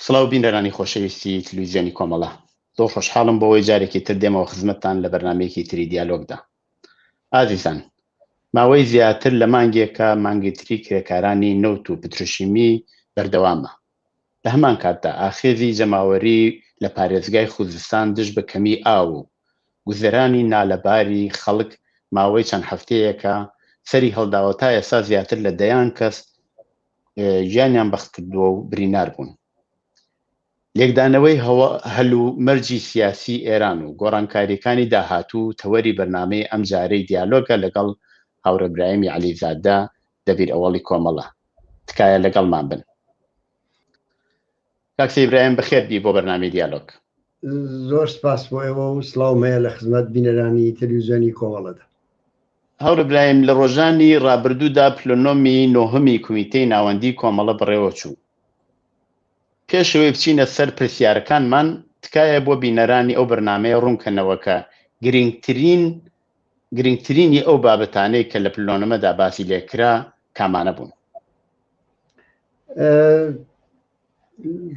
سڵاو بینەرانی خۆشەویستی تلویزیۆنی کۆمەڵە، زۆر خۆشحاڵم بۆەوەی جارێکی تر دێمەوە خزمەتتان لە بەرنامەیەکی تری دیالۆگدا. ئازیزان، ماوەی زیاتر لە مانگێکە مانگی تری کرێکارانی نەوت و پتروشیمی بەردەوامە. لە هەمان کاتدا ئاخێزی جەماوەری لە پارێزگای خوزستان دژ بە کەمی ئاو و گوزەرانی نالەباری خەڵک ماوەی چەند هەفتەیەکە سەری هەڵداوە تا ئێستا زیاتر لە دەیان کەس ژیانیان بەخت کردووە و برینار بوون. لێکدانەوەی هەلو مەرجی سیاسی ئێران و گۆڕانکاریەکانی داهاتوو تەوەری بەرنامەی ئەم جارەی دیالۆگە لەگەڵ هاوڕێ ئیبراهیمی عەلیزادە دەبیر ئەوەڵی کۆمەڵە. تکایە لەگەڵمان بن. کاکسە ئیبراهیم بەخێر بی بۆ بەرنامەی دیالۆگ. زۆر سپاس بۆ ئێوە و سڵاومەیە لە خزمەت بینەرانی تەلەڤیزیۆنی کۆمەڵەدا. هاوڕێ ئیبراهیم، لە ڕۆژانی ڕابردوودا پلەنۆمی نۆهەمی کومیتەی ناوەندی کۆمەڵە بڕێوە چوو. پێشەوەی بچینە سەر پرسیارەکانمان، تکایە بۆ بینەرانی ئەو بەرنامەیە ڕوونکەنەوە کە گرنگترینی ئەو بابەتانەی کە لە پلەنۆمەدا باسی لێکرا کامانە بوون.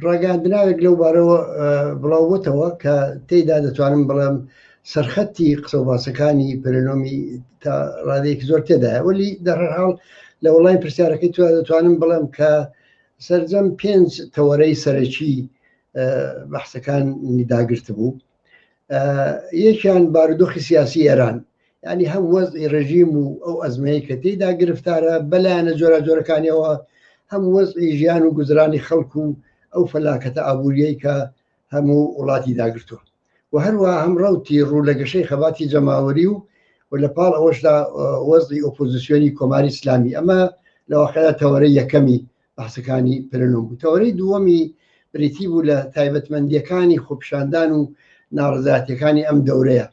ڕاگەاندناوێک لەو بارەوە بڵاوبووتەوە کە تێیدا دەتوانم بڵێم سەرخەتی قسە و باسەکانی پلەنۆمی تا ڕادەیەکی زۆر تێدایە، وەلی دەرهەڵ لە وەڵامی پرسیارەکەی دەتوانم بڵێم کە سەرجەم 5 تەوەرەی سەرەکی بەحسەکانی داگرت بوو. یەکیان بارودۆخی سیاسی ئێران، ینی هەم وەزعی ڕژیم و ئەو ئەزمەیە کە تێیدا گرفتارە بەلایەنە جۆرە جۆرەکانیەوە، هەم وەزعی ژیان و گوزرانی خەڵک و ئەو فەلاکەتە ئابوووریەی کە هەموو وڵاتی داگرتووە و هەروە هەم ڕەوتی ڕوو لە گەشەی خەباتی جەماوەری و لە پاڵ ئەوەشدا وەزعی ئۆپۆزیسیۆنی کۆماری ئیسلامی. ئەمە لە واقعدا تەوەرەی یەکەمی بەحسەکانی پلەنۆم بوو. تەوەرەی دووەمی بریتی بوو لە تایبەتمەندیەکانی خۆپیشاندان و ناڕزاتیەکانی ئەم دەورەیە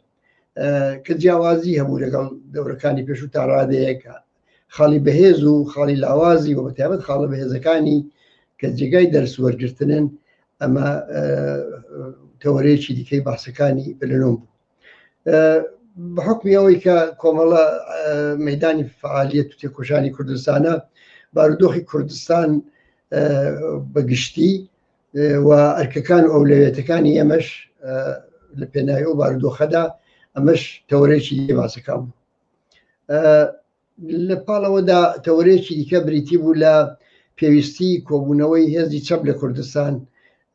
کە جیاوازی هەبوو لەگەڵ دەورەکانی پێش و تا ڕادەیەکە خاڵی بەهێز و خاڵی لاوازی و بەتایبەت خاڵە بەهێزەکانی کە جێگای دەرسوەرگرتنن. ئەمە تەوەرەیەکی دیکەی باسەکانی پلەنۆم بوو. بە حکمی ئەوەی کە کۆمەڵە مەیدانی فعالیت و تێکۆشانی کوردستانە، بارودۆخی کوردستان بەگشتی و ئەرکەکان و ئەولەوێتەکانی ئەمەش لە پێناوی ئەو بارودۆخەدا ئەمەش تەوەرەیەکی دیکە باسەکان بوو. لە پاڵەوەدا تەوەرەیەکی دیکە بریتی بوو لە پێویستی کۆبوونەوەی هێزی چەپ لە کوردستان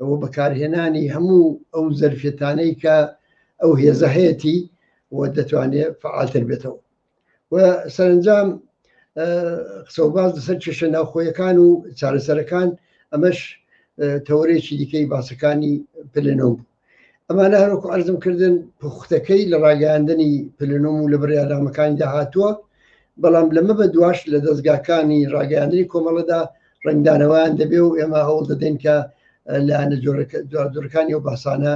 و بەکارهێنانی هەموو ئەو زەرفێتانەی کە ئەو هێزە هەیەی و دەتوانێت فعالتر بێتەوە و سەرنجام قسەوباز لەسەر کێشە ناوخۆیەکان و چارەسەرەکان. ئەمەش تەوەرەیەکی دیکەی باسەکانی پلەنۆم بوو. ئەمانە هەروەکو عەرزم کردن پوختەکەی لە ڕاگەاندنی پلەنۆم و لە بڕیاردامەکانی داهاتووە، بەڵام لەمە بە دواش لە دەستگاکانی ڕاگەاندنی کۆمەڵەدا ڕنگدانەوەیان دەبێ و ئێمە هەوڵ دەدەین کە لایەنە جۆرەکانی و باسانە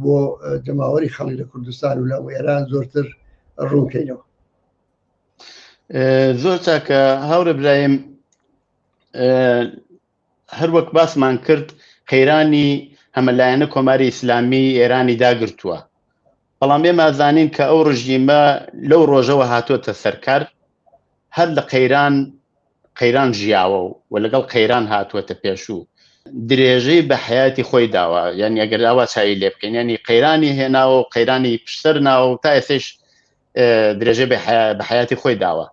بۆ جەماوەری خەڵک لە کوردستان و لە ئێران زۆرتر ڕوونکەینەوە. زۆر چاکە هاوڕێ ئیبراهیم، هەروەک باسمان کرد قەیرانی هەمەلایەنە کۆماری ئیسلامی ئێرانی داگرتووە، بەڵام ئێمە زانین کە ئەو ڕژیمە لەو ڕۆژەوە هاتووەتە سەرکار، هەر لە قەیران ژیاوە و لەگەڵ قەیران هاتووەتە پێشوو، درێژەی بە حیاتی خۆی داوە. یعنی ئەگەر ئاوا چاوی لێ بکەین، ینی قەیرانی هێناوە و قەیرانی پشتەر ناوە و تا ئێستش درێژەی بە حیاتی خۆی داوە.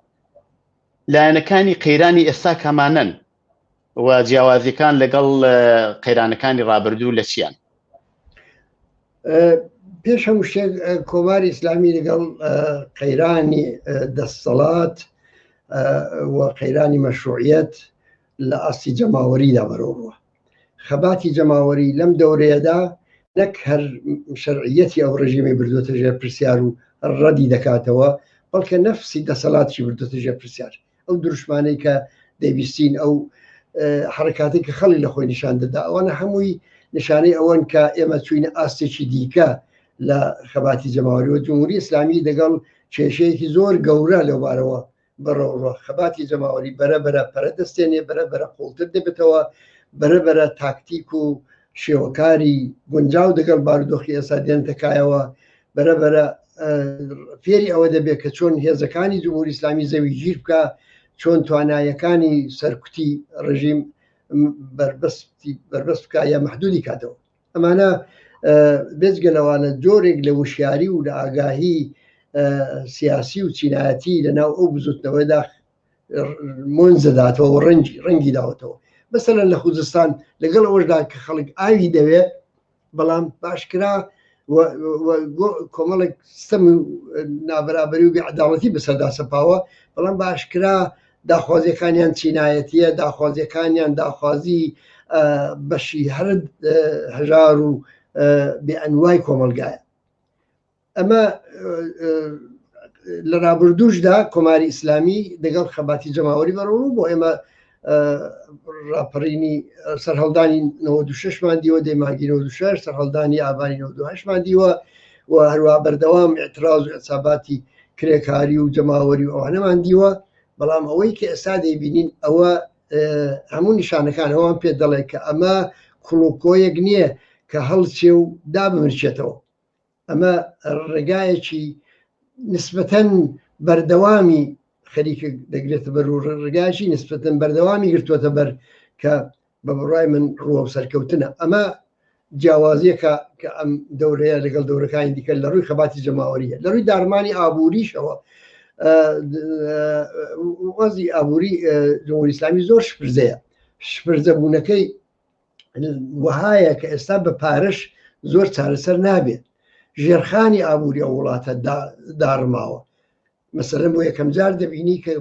لایەنەکانی قەیرانی ئێستا کامانن و جیاوازیەکان لەگەڵ قەیرانەکانی ڕابردوو لە چیان؟ پێش هەموو شتێک کۆماری ئیسلامی لەگەڵ قەیرانی دەسەڵات و قەیرانی مەشروعیەت لە ئاستی جەماوەریدا بەرەوڕوە. خەباتی جەماوەری لەم دەورەیەدا نەک هەر شەرعیەتی ئەو ڕژیمی بردوۆتە ژێر پرسیار و ڕەدی دەکاتەوە، بەڵکە نەفسی دەسەڵاتی بردوۆتە ژێر پرسیار. ئەو دروشمانەی کە دەیبیستین، ئەو حرکاتی کە خەڵی لە خۆی نیشان دەدا، ئەوانە هەمووی نیشانەی ئەوەن کە ئێمە چوینە ئاستێکی دیکە لە خەباتی جەماوەری و جمهوری ئیسلامی دەگەڵ کێشەیەکی زۆر گەورە لەوبارەوە بەڕەوڕە. خەباتی جەماوەری بەرەبەرە پەرەدەستێنێ، بەرەبەرە قوڵتر دەبێتەوە، بەرەبەرە تاکتیک و شێوەکاری گونجاو دەگەڵ بارودۆخی ئێستا دێنتەکایەوە، بەرەبەرە فێری ئەوە دەبێت کە چۆن هێزەکانی جمهوری ئیسلامی زەوی گیر بکە، چۆن توانایەکانی سەرکوتی ڕژیم بربەست بکە یا محدودی کاتەوە. ئەمانە بێجگەلەوانە جۆرێک لە وشیاری و لە ئاگاهی سیاسی و چینایەتی لەناو ئەو بزوتنەوەیدا مۆنزەداتەوە و ڕەنگی داوەتەوە. مەسەلەن لە خوزستان لەگەڵ ئەوەشدا کە خەڵک ئاوی دەوێت، بەڵام باشکرا کۆمەڵێک سیستەم نابەرابەری و بێعەداڵەتی بەسەردا سەپاوە، بەڵام باشکرا داخوازیەکانیان چینایەتیە، داخوازیەکانیان داخوازی بەشی هەر هەژار و بێئەنوای کۆمەلگایە. ئەمە لە ڕابردووشدا کۆماری ئیسلامی دەگەڵ خەباتی جەماوەری بەڕۆ بۆ ئێمە ڕاپەڕینی سەرهەڵدانی 96مان دیوە، دەیماگی 96 سەرهەڵدانی ئابانی 98مان دیوە و هەروە بەردەوام ئێعتراز و ئەساباتی کرێکاری و جەماوەری و ئەوانەمان دیوە. بەڵام ئەوەی کە ئێستا دەیبینین ئەوە هەموو نیشانەکان ئەوان پێ دەڵێ کە ئەمە کوڵکۆیەک نییە کە هەڵچێ و دابمرچێتەوە. ئەمە ڕێگایەکی نسبەتەن بەردەوامی خەریکە دەگرێتە بەر و ڕێگایکی نسبەتەن بەردەوامی گرتووەتە بەر کە بە بڕای من ڕووە و سەرکەوتنە. ئەمە جیاوازیەکە کە ئەم دەورەیە لەگەڵ دەورەکانی دیکە لە ڕووی خەباتی جەماوەریە. لە ڕووی دارمانی ئابووریشەوە وەزی ئابووری جمهوری ئیسلامی زۆر شپرزەیە. شپرزەبوونەکەی وەهایە کە ئێستا بە پارەش زۆر چارەسەر نابێت. ژێرخانی ئابووری ئەو وڵاتە داڕماوە. مەسەلەن بۆ یەکەم جار دەبینی کە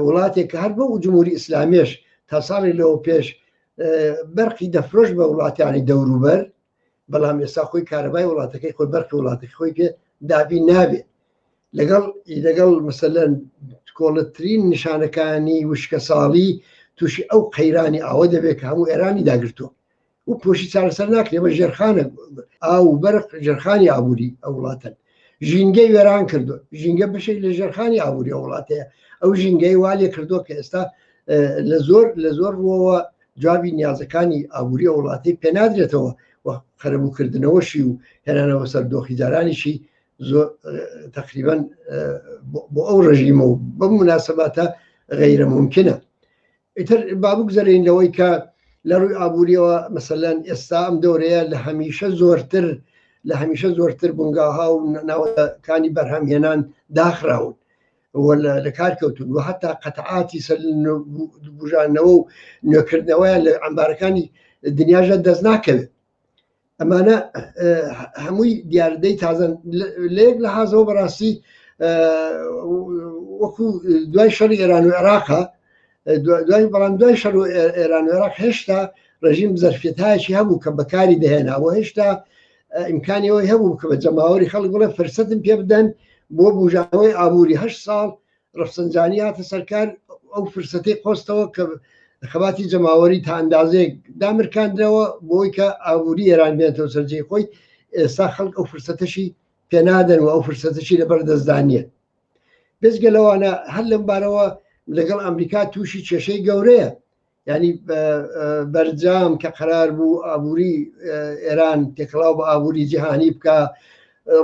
وڵاتێک کە هەر بە و جمهوری ئیسلامیش تا ساڵی لەوە پێش بەرقی دەفرۆش بە وڵاتیانی دەوروبەر، بەڵام ئێستا خۆی کارەبای وڵاتەکەی خۆی بەرقی وڵاتەکەی خۆی پێ دابی نابێت. لەگەڵ مەسەلەن کۆڵەترین نیشانەکانی وشکە ساڵی تووشی ئەو قەیرانی ئاوە دەبێت کە هەموو ئێرانی داگرتووە و پۆشی چارەسەر ناکرێ بە ژێرخانە ئاو بەرق ژێرخانی ئابووری ئەو وڵاتن. ژینگەی وێران کردو، ژینگە بشێک لە ژێرخانی ئابووری ئەو وڵاتەیە. ئەو ژینگەی والێ کردو کە ئێستا لە زۆر ڕۆوە جوابی نیازەکانی ئابووری ئەو وڵاتی پێنادرێتەوە و خەرەبووکردنەوەشی و هێنانەوە سەر دۆخی جارانیشی زۆر تقریبا بۆ ئەو ڕژیمە و بەم مناسباتە غەیرە ممکنە. ئیتر بابگزەرین لەوەی کە لە ڕووی ئابووریەوە مەسەلەن ئێستا ئەم دەورەیە لە هەمیشە زۆرتر بنگاها و ناوەکانی بەرهەمهێنان داخراون لە کارکەوتون و هەتا قەتعاتی سەر بژانەوە و نوێکردنەوەیان لە ئەمبارەکانی دنیاژە دەست ناکەوێت. ئەمانە هەمووی دیاردەی تازن لە یەک لە حازەوە بەڕاستی وەکو دوای شەڕی ئێران و عێراقا بەڵام دوای شەڕ و ئێران و عێراق هێشتا ڕژیم زەرفێتایەکی هەبوو کە بەکاری دەهێناوە، هێشتا ئیمکانیەوەی هەبوو کە بە جەماوەری خەڵک بڵێ فرسەتم پێ بدەن بۆ بژانەوەی ئابووری 8 ساڵ ڕەفسەنجانی هاتە سەرکار ئەو فرسەتەی قۆستەوە کە خەباتی جەماوەری تا ئەندازەیەک دامرکاندرەوە بۆی کە ئابووری ئێران بێنێتەوە سەرجەی خۆی. ئێستا خەڵک ئەو فرسەتەشی پێنادەن و ئەو فرسەتەشی لەبەر دەستدانیە. بێجگە لەوانە هەر لەم بارەوە لەگەڵ ئەمریکا تووشی کێشەی گەورەیە، ینی بەرجام کە قەرار بوو ئابووری ئێران تێکڵاو بە ئابووری جیهانی بکە،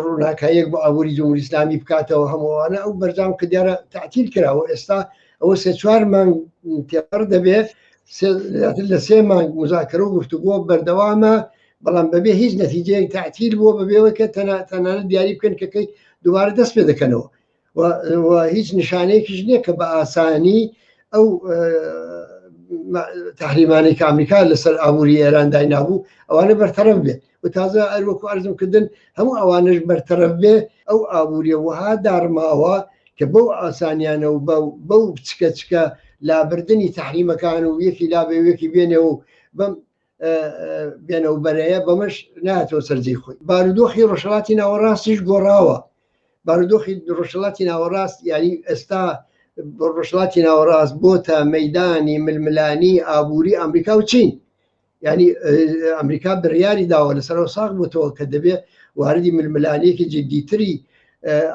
ڕووناکایەک بۆ ئابووری جمهوری ئیسلامی بکاتەوە، هەمووانە ئەو بەرجام کە دیارە تعتیل کراوە. ئێستا ئەوە 3-4 مانگ تێپەر دەبێت، لە 3 مانگ مزاکرە و گفتوگۆ بەردەوامە، بەڵام بەبێ هیچ نەتیجەیەک تعتیل بووە بەبێەوە کە تەنانەت دیاری بکەن کەکەی دووبارە دەست پێ دەکەنەوە و هیچ نیشانەیەکیش نییە کە بە ئاسانی ئەو تحریمانی کە ئەمریکا لەسەر ئابووری ئێران داینابوو ئەوانە بەرتەرەف بێت و تازە ئەروەکو ئەرزمکردن هەموو ئەوانش بەرتەرەف بێ ئەو ئابووریە وها دارماوە کە بەو ئاسانیانە و بەو چکە لابردنی تحریمەکان و یەکی لابێوێکی بێنێ و بەم بێنەوە بەرەیە بەمەش ناتەوە سەرجەی خۆی. بارودۆخی ڕۆژهەڵاتی ناوەڕاستیش گۆڕاوە. بارودۆخی ڕۆژهەڵاتی ناوەڕاست یعنی ئێستا ڕۆژهەڵاتی ناوەڕاست بۆتە مەیدانی ململانی ئابووری ئەمریکا و چین. ینی ئەمریکا بڕیاری داوە لەسەرەوە ساغ بووتەوە کە دەبێت واردی ململانیەکی جددیتری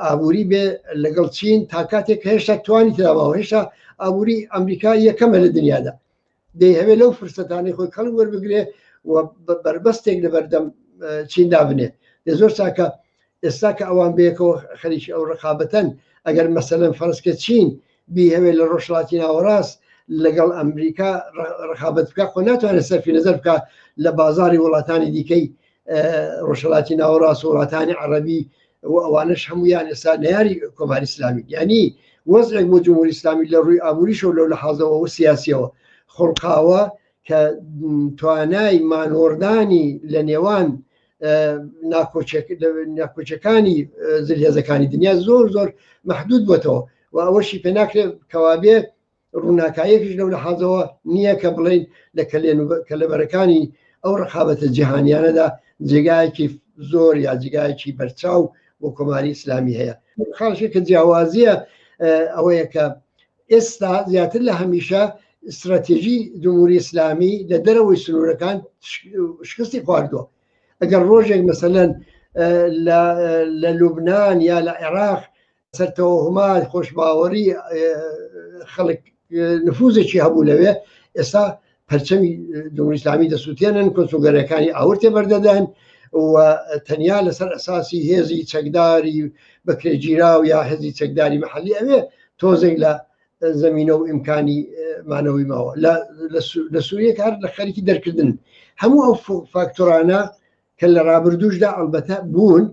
ئابووری بێ لەگەڵ چین تا کاتێک هێشتا توانی تراوەوە. هێشتا ئابووری ئەمریکا یەکەمە لە دنیادا، دەی هەوێت لەو فرسەتانی خۆی کەڵ وەربگرێ و بربەستێک لە بەردەم چیندا بنێ. زۆر چاکە ئێستا کە ئەوان بەیەکەوە خەریکی ئەو ڕقابەتەن، ئەگەر مەسەلەن فەرزکە چین بی هەوێت لە ڕۆژهەڵاتی ناوەڕاست لەگەڵ ئەمریکا ڕخابەت بکە خۆ ناتوانێت سەرفی نەزەر بکە لە بازاری وڵاتانی دیکەی ڕۆژهەڵاتی ناوەڕاست وڵاتانی عەرەبی و ئەوانش هەمویان ئێستا نەیاری کۆماری ئیسلامی یعنی وەزعێک بۆ جمهوری ئیسلامی لە ڕووی ئابووریشە و لەو لەحاظەوە و سیاسیەوە خۆڵقاوە کە توانای مانۆردانی لە نێوان ناکۆچەکانی زلهێزەکانی دنیا زۆر مەحدود بۆتەوە و ئەوەشی پێ ناکرێت کەوابێ ڕووناکایەکیش لەو لەحاظەوە نییە کە بڵین لە کەلەبەرەکانی ئەو ڕخابەتە جیهانیانەدا جێگایەکی زۆر یا جێگایەکی بەرچاو بۆ کۆماری ئیسلامی هەیە خاڵشێک کە جیاوازیە ئەوەیە کە ئێستا زیاتر لە هەمیشە استراتێژی جمهوری ئیسلامی لە دەرەوەی سنوورەکان شکستی خواردووە ئەگەر ڕۆژێک مەسەلەن لە لوبنان یا لە عێراق سەرتەوهمات خۆشباوەری خەڵک نفوزێکی هەبوو لەوێ ئێستا پەرچەمی جمهوری ئیسلامی دەسووتێنن کۆنسۆلگەرەکانی ئاور تێبەردەدەن و تەنیا لەسەر ئەساسی هێزی چەکداری بەکرێگیرا و یا هێزی چەکداری مەحەلی ئەوێ تۆزێک لە زمینە و ئیمکانی مانەوەی ماوە لە سووریە کار لە خەریکی دەرکردن هەموو ئەو فاکتۆرانە کە لە ڕابردووشدا ئەلبەتە بوون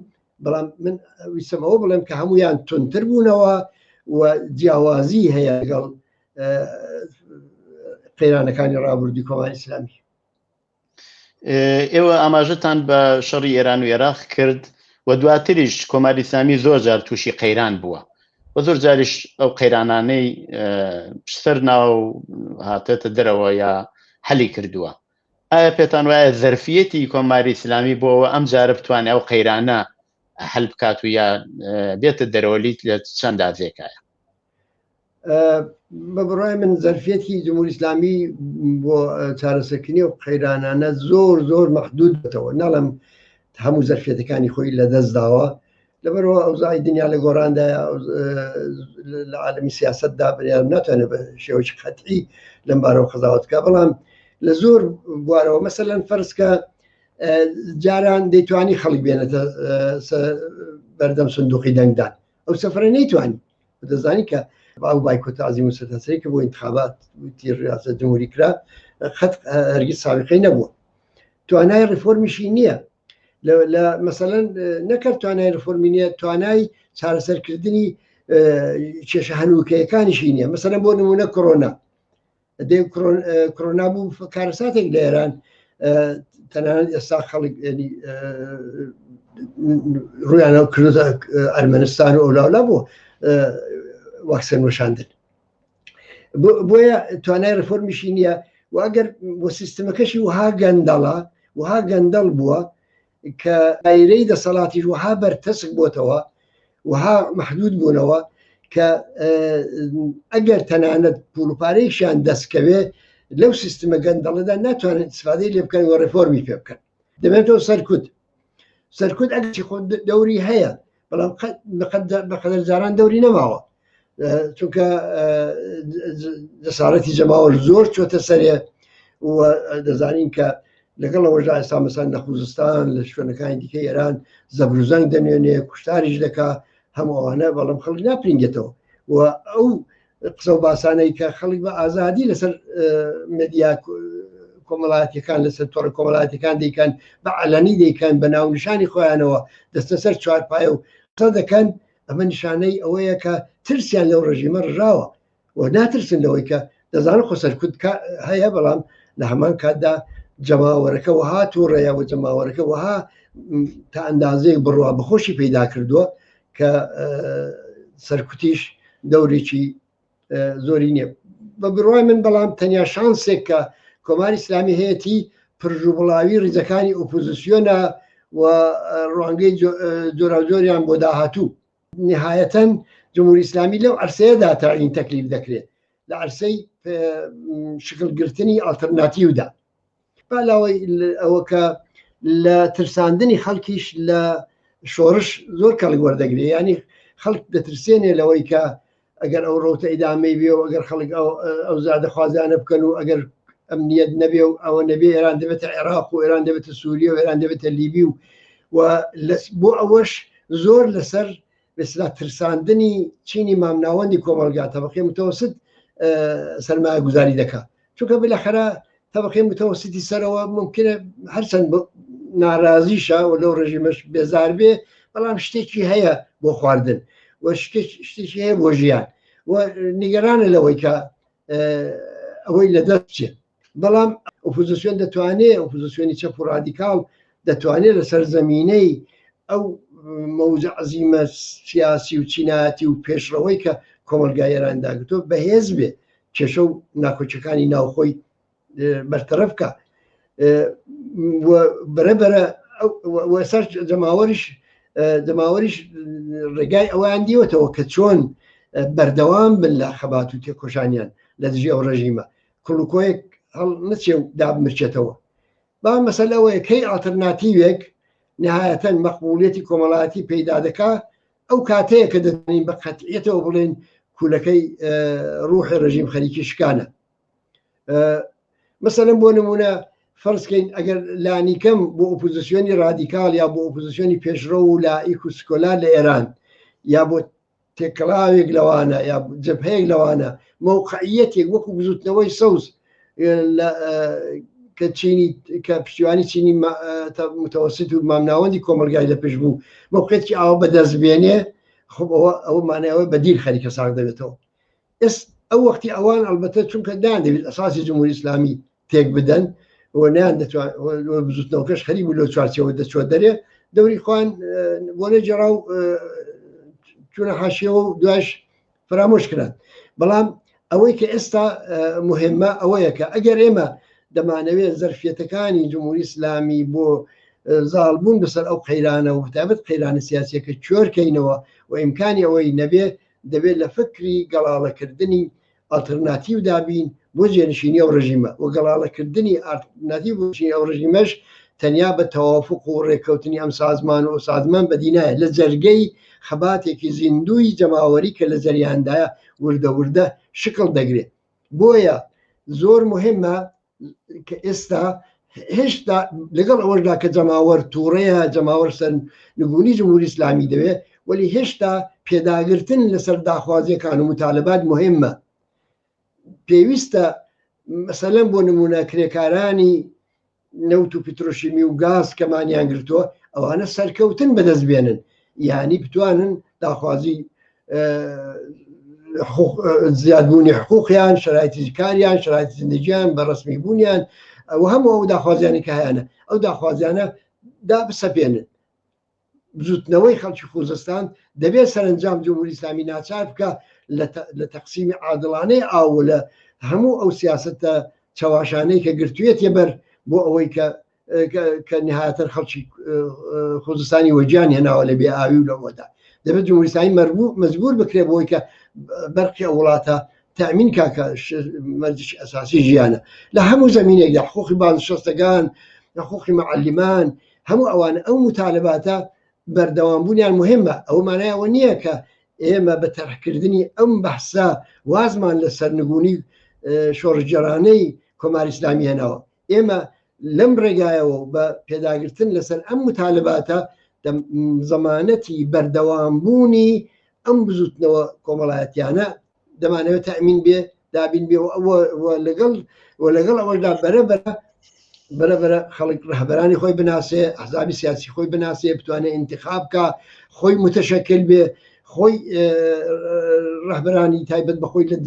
بەڵام من ویستمەوە بڵێم کە هەمویان تونتر بوونەوە و جیاوازی هەیە لەگەڵ قەیرانەکانی ڕابردووی کۆماری ئیسلامی. ئێوە ئاماژەتان بە شەڕی ئێران و عێراق کرد و دواتریش کۆماری ئیسلامی زۆر جار تووشی قەیران بووە و زۆر جاریش ئەو قەیرانانەی سەر ناو هاتێتە دەرەوە یا هەلی کردووە. ئایا پێتان وایە ظەرفیەتی کۆماری ئیسلامی بۆەوە ئەم جارە بتوانێت ئەو قەیرانە هەل بکات و یا بێتە دەرەوەلیت لە چەند دازێکایە؟ بە بڕای من ظەرفیەتی جمهوری ئیسلامی بۆ چارەسەرکردنی و قەیرانانە زۆر مەحدود بێتەوە ناڵم هەموو ظەرفیەتەکانی خۆی لە دەست داوە لەبەرەوە ئەوزای دنیا لە گۆڕاندا لە عالمی سیاستدا بریان ناتوانێت بە شێوەی قەتعی لەم بارەوە قەزاوت بکە بەڵام لە زۆر بوارەوە مەسەلەن فەرزکە جاران دەیتوانی خەڵک بێنێتە بەردەم سندوقی دەنگدان ئەو سەفرە نەیتوانی دەزانی کە ئەو بایکۆتە عەزیم موسەتەسەری کە بۆ ئینتخابات وتی ڕیاسەت جمهوری کرا خەت هەرگیز سابقەی نەبووە توانای ڕیفۆرمیشی نییە لە مەسەلەن نەکرد توانای ڕیفۆرمی نییە توانای چارەسەرکردنی کێشە هەنووکەیەکانیشی نییە مەسەلەن بۆ نمونە کۆرۆنا کۆرۆنا بوو کارەساتێک لە ئێران تەنانەت ئێستا خەڵک ڕویانە کردە ئەرمەنستان و ئەولاولا بۆ واکسن وەشاندن بۆیە توانای ڕفۆرمیشی نییە و ئەگەر بۆ سیستمەکەشی وها گەندەڵە وها گەندەڵ بووە کە دایرەی دەسەڵاتیش وها بەرتەسک بۆتەوە وها مەحدود بوونەوە کە ئەگەر تەنانەت پوڵپارەیەکیان دەستکەوێ لەو سیستمە گەندەڵەدا ناتوانن استفادەی لێ بکەن و ڕفۆرمی پێ بکەن دەبێتەوە سەرکوت ئەگەرچی خۆ دەوری هەیە بەڵام بەقەدەر جاران دەوری نەماوە چونکە جەسارەتی جەماوەش زۆر چۆتە سەرێ و دەزانین کە لەگەڵەوەژا ئێستا مەسان لە خوزستان لە شوێنەکانی دیکە ئێران زەبروزەنگ دەمێنێ کوشتاریش دەکا هەمووانە بەڵام خەڵک ناپرینگێتەوە و ئەو قسە و باسانەی کە خەڵک بە ئازادی لەسەر مدیا کۆمەڵایەتیەکان لەسەر تۆڕە کۆمەڵایەتەکان دەیکەن بە عەلەنی دەیکەن بە ناونیشانی خۆیانەوە دەستە سەر چوارپایە و قسە دەکەن ئەمە نیشانەی ئەوەیە کە ترسیان لەو ڕژیمە ڕژاوە و ناترسن لەوەی کە دەزانن خۆ سەرکوت هەیە بەڵام لە هەمان کاتدا جەماوەرەکە وها تووڕەیە و جەماوەرەکە وها تا ئەندازەیەک بڕوا بەخۆشی پەیدا کردووە کە سەرکوتیش دەورێکی زۆری نییە بە بڕوای من بەڵام تەنیا شانسێک کە کۆماری ئیسلامی هەیەی پرژوبڵاوی ڕیزەکانی ئۆپۆزیسیۆنە و ڕوانگەی جۆراوجۆریان بۆ داهاتوو نهایەتەن جمهوری ئیسلامی لەو عەرسەیەدا تاعین تەکلیف دەکرێت لە عەرسەی شکلگرتنی ئالتەرناتیودا بالاوەی ئەوە کە لە ترساندنی خەڵکیش لە شۆڕش زۆر کەڵک وەردەگرێ ینی خەڵک دەترسێنێ لەوەی کە ئەگەر ئەو ڕۆتە ئیدامەی بێ و ئەگەر خەڵک ئەو زیادە خوازانە بکەن و ئەگەر ئەمنیەت نەبێ و ئەوە نەبێ ئێران دەبێتە عێراق و ئێران دەبێتە سووریە و ئێران دەبێتە لیبی و بۆ ئەوەش زۆر لەسەر بەسلا ترساندنی چینی مامناوەندی کۆمەلگا تەبەقەی متەوەسط سەرمایە گوزاری دەکات چونکە بالاخره طبقەی متوسطی سەرەوە ممکنە هەرچەند ناڕازیشە و لەو ڕژیمەش بێزار بێ بەڵام شتێکی هەیە بۆ خواردن و شتێکی هەیە بۆ ژیان و نیگەرانە لەوەی کە ئەوەی لەدەست بچێت بەڵام ئۆپۆزیسیۆن دەتوانێت ئۆپۆزیسیۆنی چەپ و ڕادیکاڵ دەتوانێت لەسەر زەمینەی ئەو مەوجە عەزیمە سیاسی و چینایەتی و پێشڕەوەی کە کۆمەلگای ئێران داگرتووە بەهێز بێ کێشە و ناکۆچەکانی ناوخۆی بەرتەرەف بکە بەرەبەرە سەر جەماوەریش ڕێگای ئەویان دیوەتەوە کە چۆن بەردەوام بن لە خەبات و تێکۆشانیان لە دژی ئەو ڕژیمە کڵوکۆیەک هەڵ نچێ و دابمرچێتەوە با مەسەلە ئەوەیە کەی ئالتەرناتیڤێک نهایەتەن مەقبوڵیەتی کۆمەڵایەتی پەیدا دەکات ئەو کاتەیە کە دەتوانین بە قەتعیەتەوە بڵێن کولەکەی ڕوحی ڕژیم خەریکی شکانە مەسەلەن بۆ نمونە فەرزکەین ئەگەر لانیکەم بۆ ئۆپۆزیسیۆنی ڕادیکاڵ یا بۆ ئۆپۆزیسیۆنی پێشڕە و لائیک و سکۆلار لە ئێران یا بۆ تێکڵاوێک لەوانە یا جەبهەیەک لەوانە موقعیەتێک وەکو بزوتنەوەی سەوز کە چینی کە پشتیوانی چینی متوسط و مامناوەندی کۆمەلگای لە پێش بوو موقعێتی ئاوە بەدەست بێنێ خب ئەوە مانایەوە بەدیل خەریکە ساغ دەبێتەوە ئەو وەختی ئەوان ئەلبەتە چونکە دان دەبێت ئەساسی جمهوری ئیسلامی تێک بدەن وەنیان دەتوانێت بزوتنەوەکەش خەریک بوو لەو چوارچێوە دەچوە دەرێ دەوری خوان بۆ نەجێڕا و چونە حاشیەوە و دوایش فرامۆش کران بەڵام ئەوەی کە ئێستا مهمە ئەوەیە کە ئەگەر ئێمە دەمانەوێت زەرفیەتەکانی جمهوری ئیسلامی بۆ زاڵبوون بەسەر ئەو قەیرانە و تابەت قەیرانە سیاسیەکە چۆرکەینەوە و ئیمکانی ئەوەی نەبێت دەبێت لە فکری گەڵاڵەکردنی ئالتەرناتیو دابین بۆ جێنشینی ئەو ڕژیمە و گەڵاڵەکردنی ئالتەرناتیو بۆ جێنشینی ئەو ڕژیمەش تەنیا بە تەوافق و ڕێککەوتنی ئەم سازمان و سازمان بەدینایە لە جەرگەی خەباتێکی زیندوی جەماوەری کە لە جەریاندایە وردە وردە شکڵ دەگرێت بۆیە زۆر مهمە کە ئێستا هێشتا لەگەڵ ئەوەشدا کە جەماوەر تووڕەیە جەماوەر سەر نگونی جمهوری ئیسلامی دەوێت ولی هێشتا پێداگرتن لەسەر داخوازیەکان و متالبات مهمە پێویستە مەسەلەن بۆ نمونە کرێکارانی نەوت و پیترۆشیمی و گاز کەمانیان گرتووە ئەوانە سەرکەوتن بەدەست بێنن یعنی بتوانن داخوازی زیادبوونی حقوقیان شرایطی کاریان شرایطی زندگیان بەڕسمی بوونیان و هەموو ئەو داخوازیانی کە هەیەە ئەو داخوازیانە دا بسەپێنن بزوتنەوەی خەڵکی خوزستان دەبێت سەرنجام جمهوری ئیسلامی ناچار بکە لە تەقسیمی عادڵانەی ئاو لە هەموو ئەو سیاسەتە چاواشانەی کە گرتوێت بەر بۆ ئەوەی کە نهایەتەن خەڵکی خوزستانی وەجیان هێناوە لە بێ ئاوی و لەوەدا دەبێت جمهوری ئیسلامی مەجبور بکرێت بۆی کە بەرقی ئەو وڵاتە تأمین کاکە مەرجی ئەساسی ژیانە لە هەموو زمینێکدا حقوقی بازنشستەکان حقوقی معلمان هەموو ئەوانە ئەو متالباتە بەردەوامبوونیان مهمە ئەو مانایەوە نییە کە ئێمە بە تەرحکردنی ئەم بەحسا وازمان لە سەرنگونی شۆڕژگەرانەی کۆماری ئیسلامی هێناوە ئێمە لەم ڕێگایەوە بە پێداگرتن لەسەر ئەم متالباتە زەمانەتی بەردەوامبوونی ئەم بزوتنەوە کۆمەڵایەتیانە دەمانەوێت تەمین بێ دابین بێ لەگەڵ ئەوەشدا بەرەبەرە خەڵک ڕەهبەرانی خۆی بناسێ ئەحزابی سیاسی خۆی بناسێ بتوانێت انتخاب بکە خۆی متشکل بێ خۆی ڕەهبەرانی تایبەت بەخۆی لە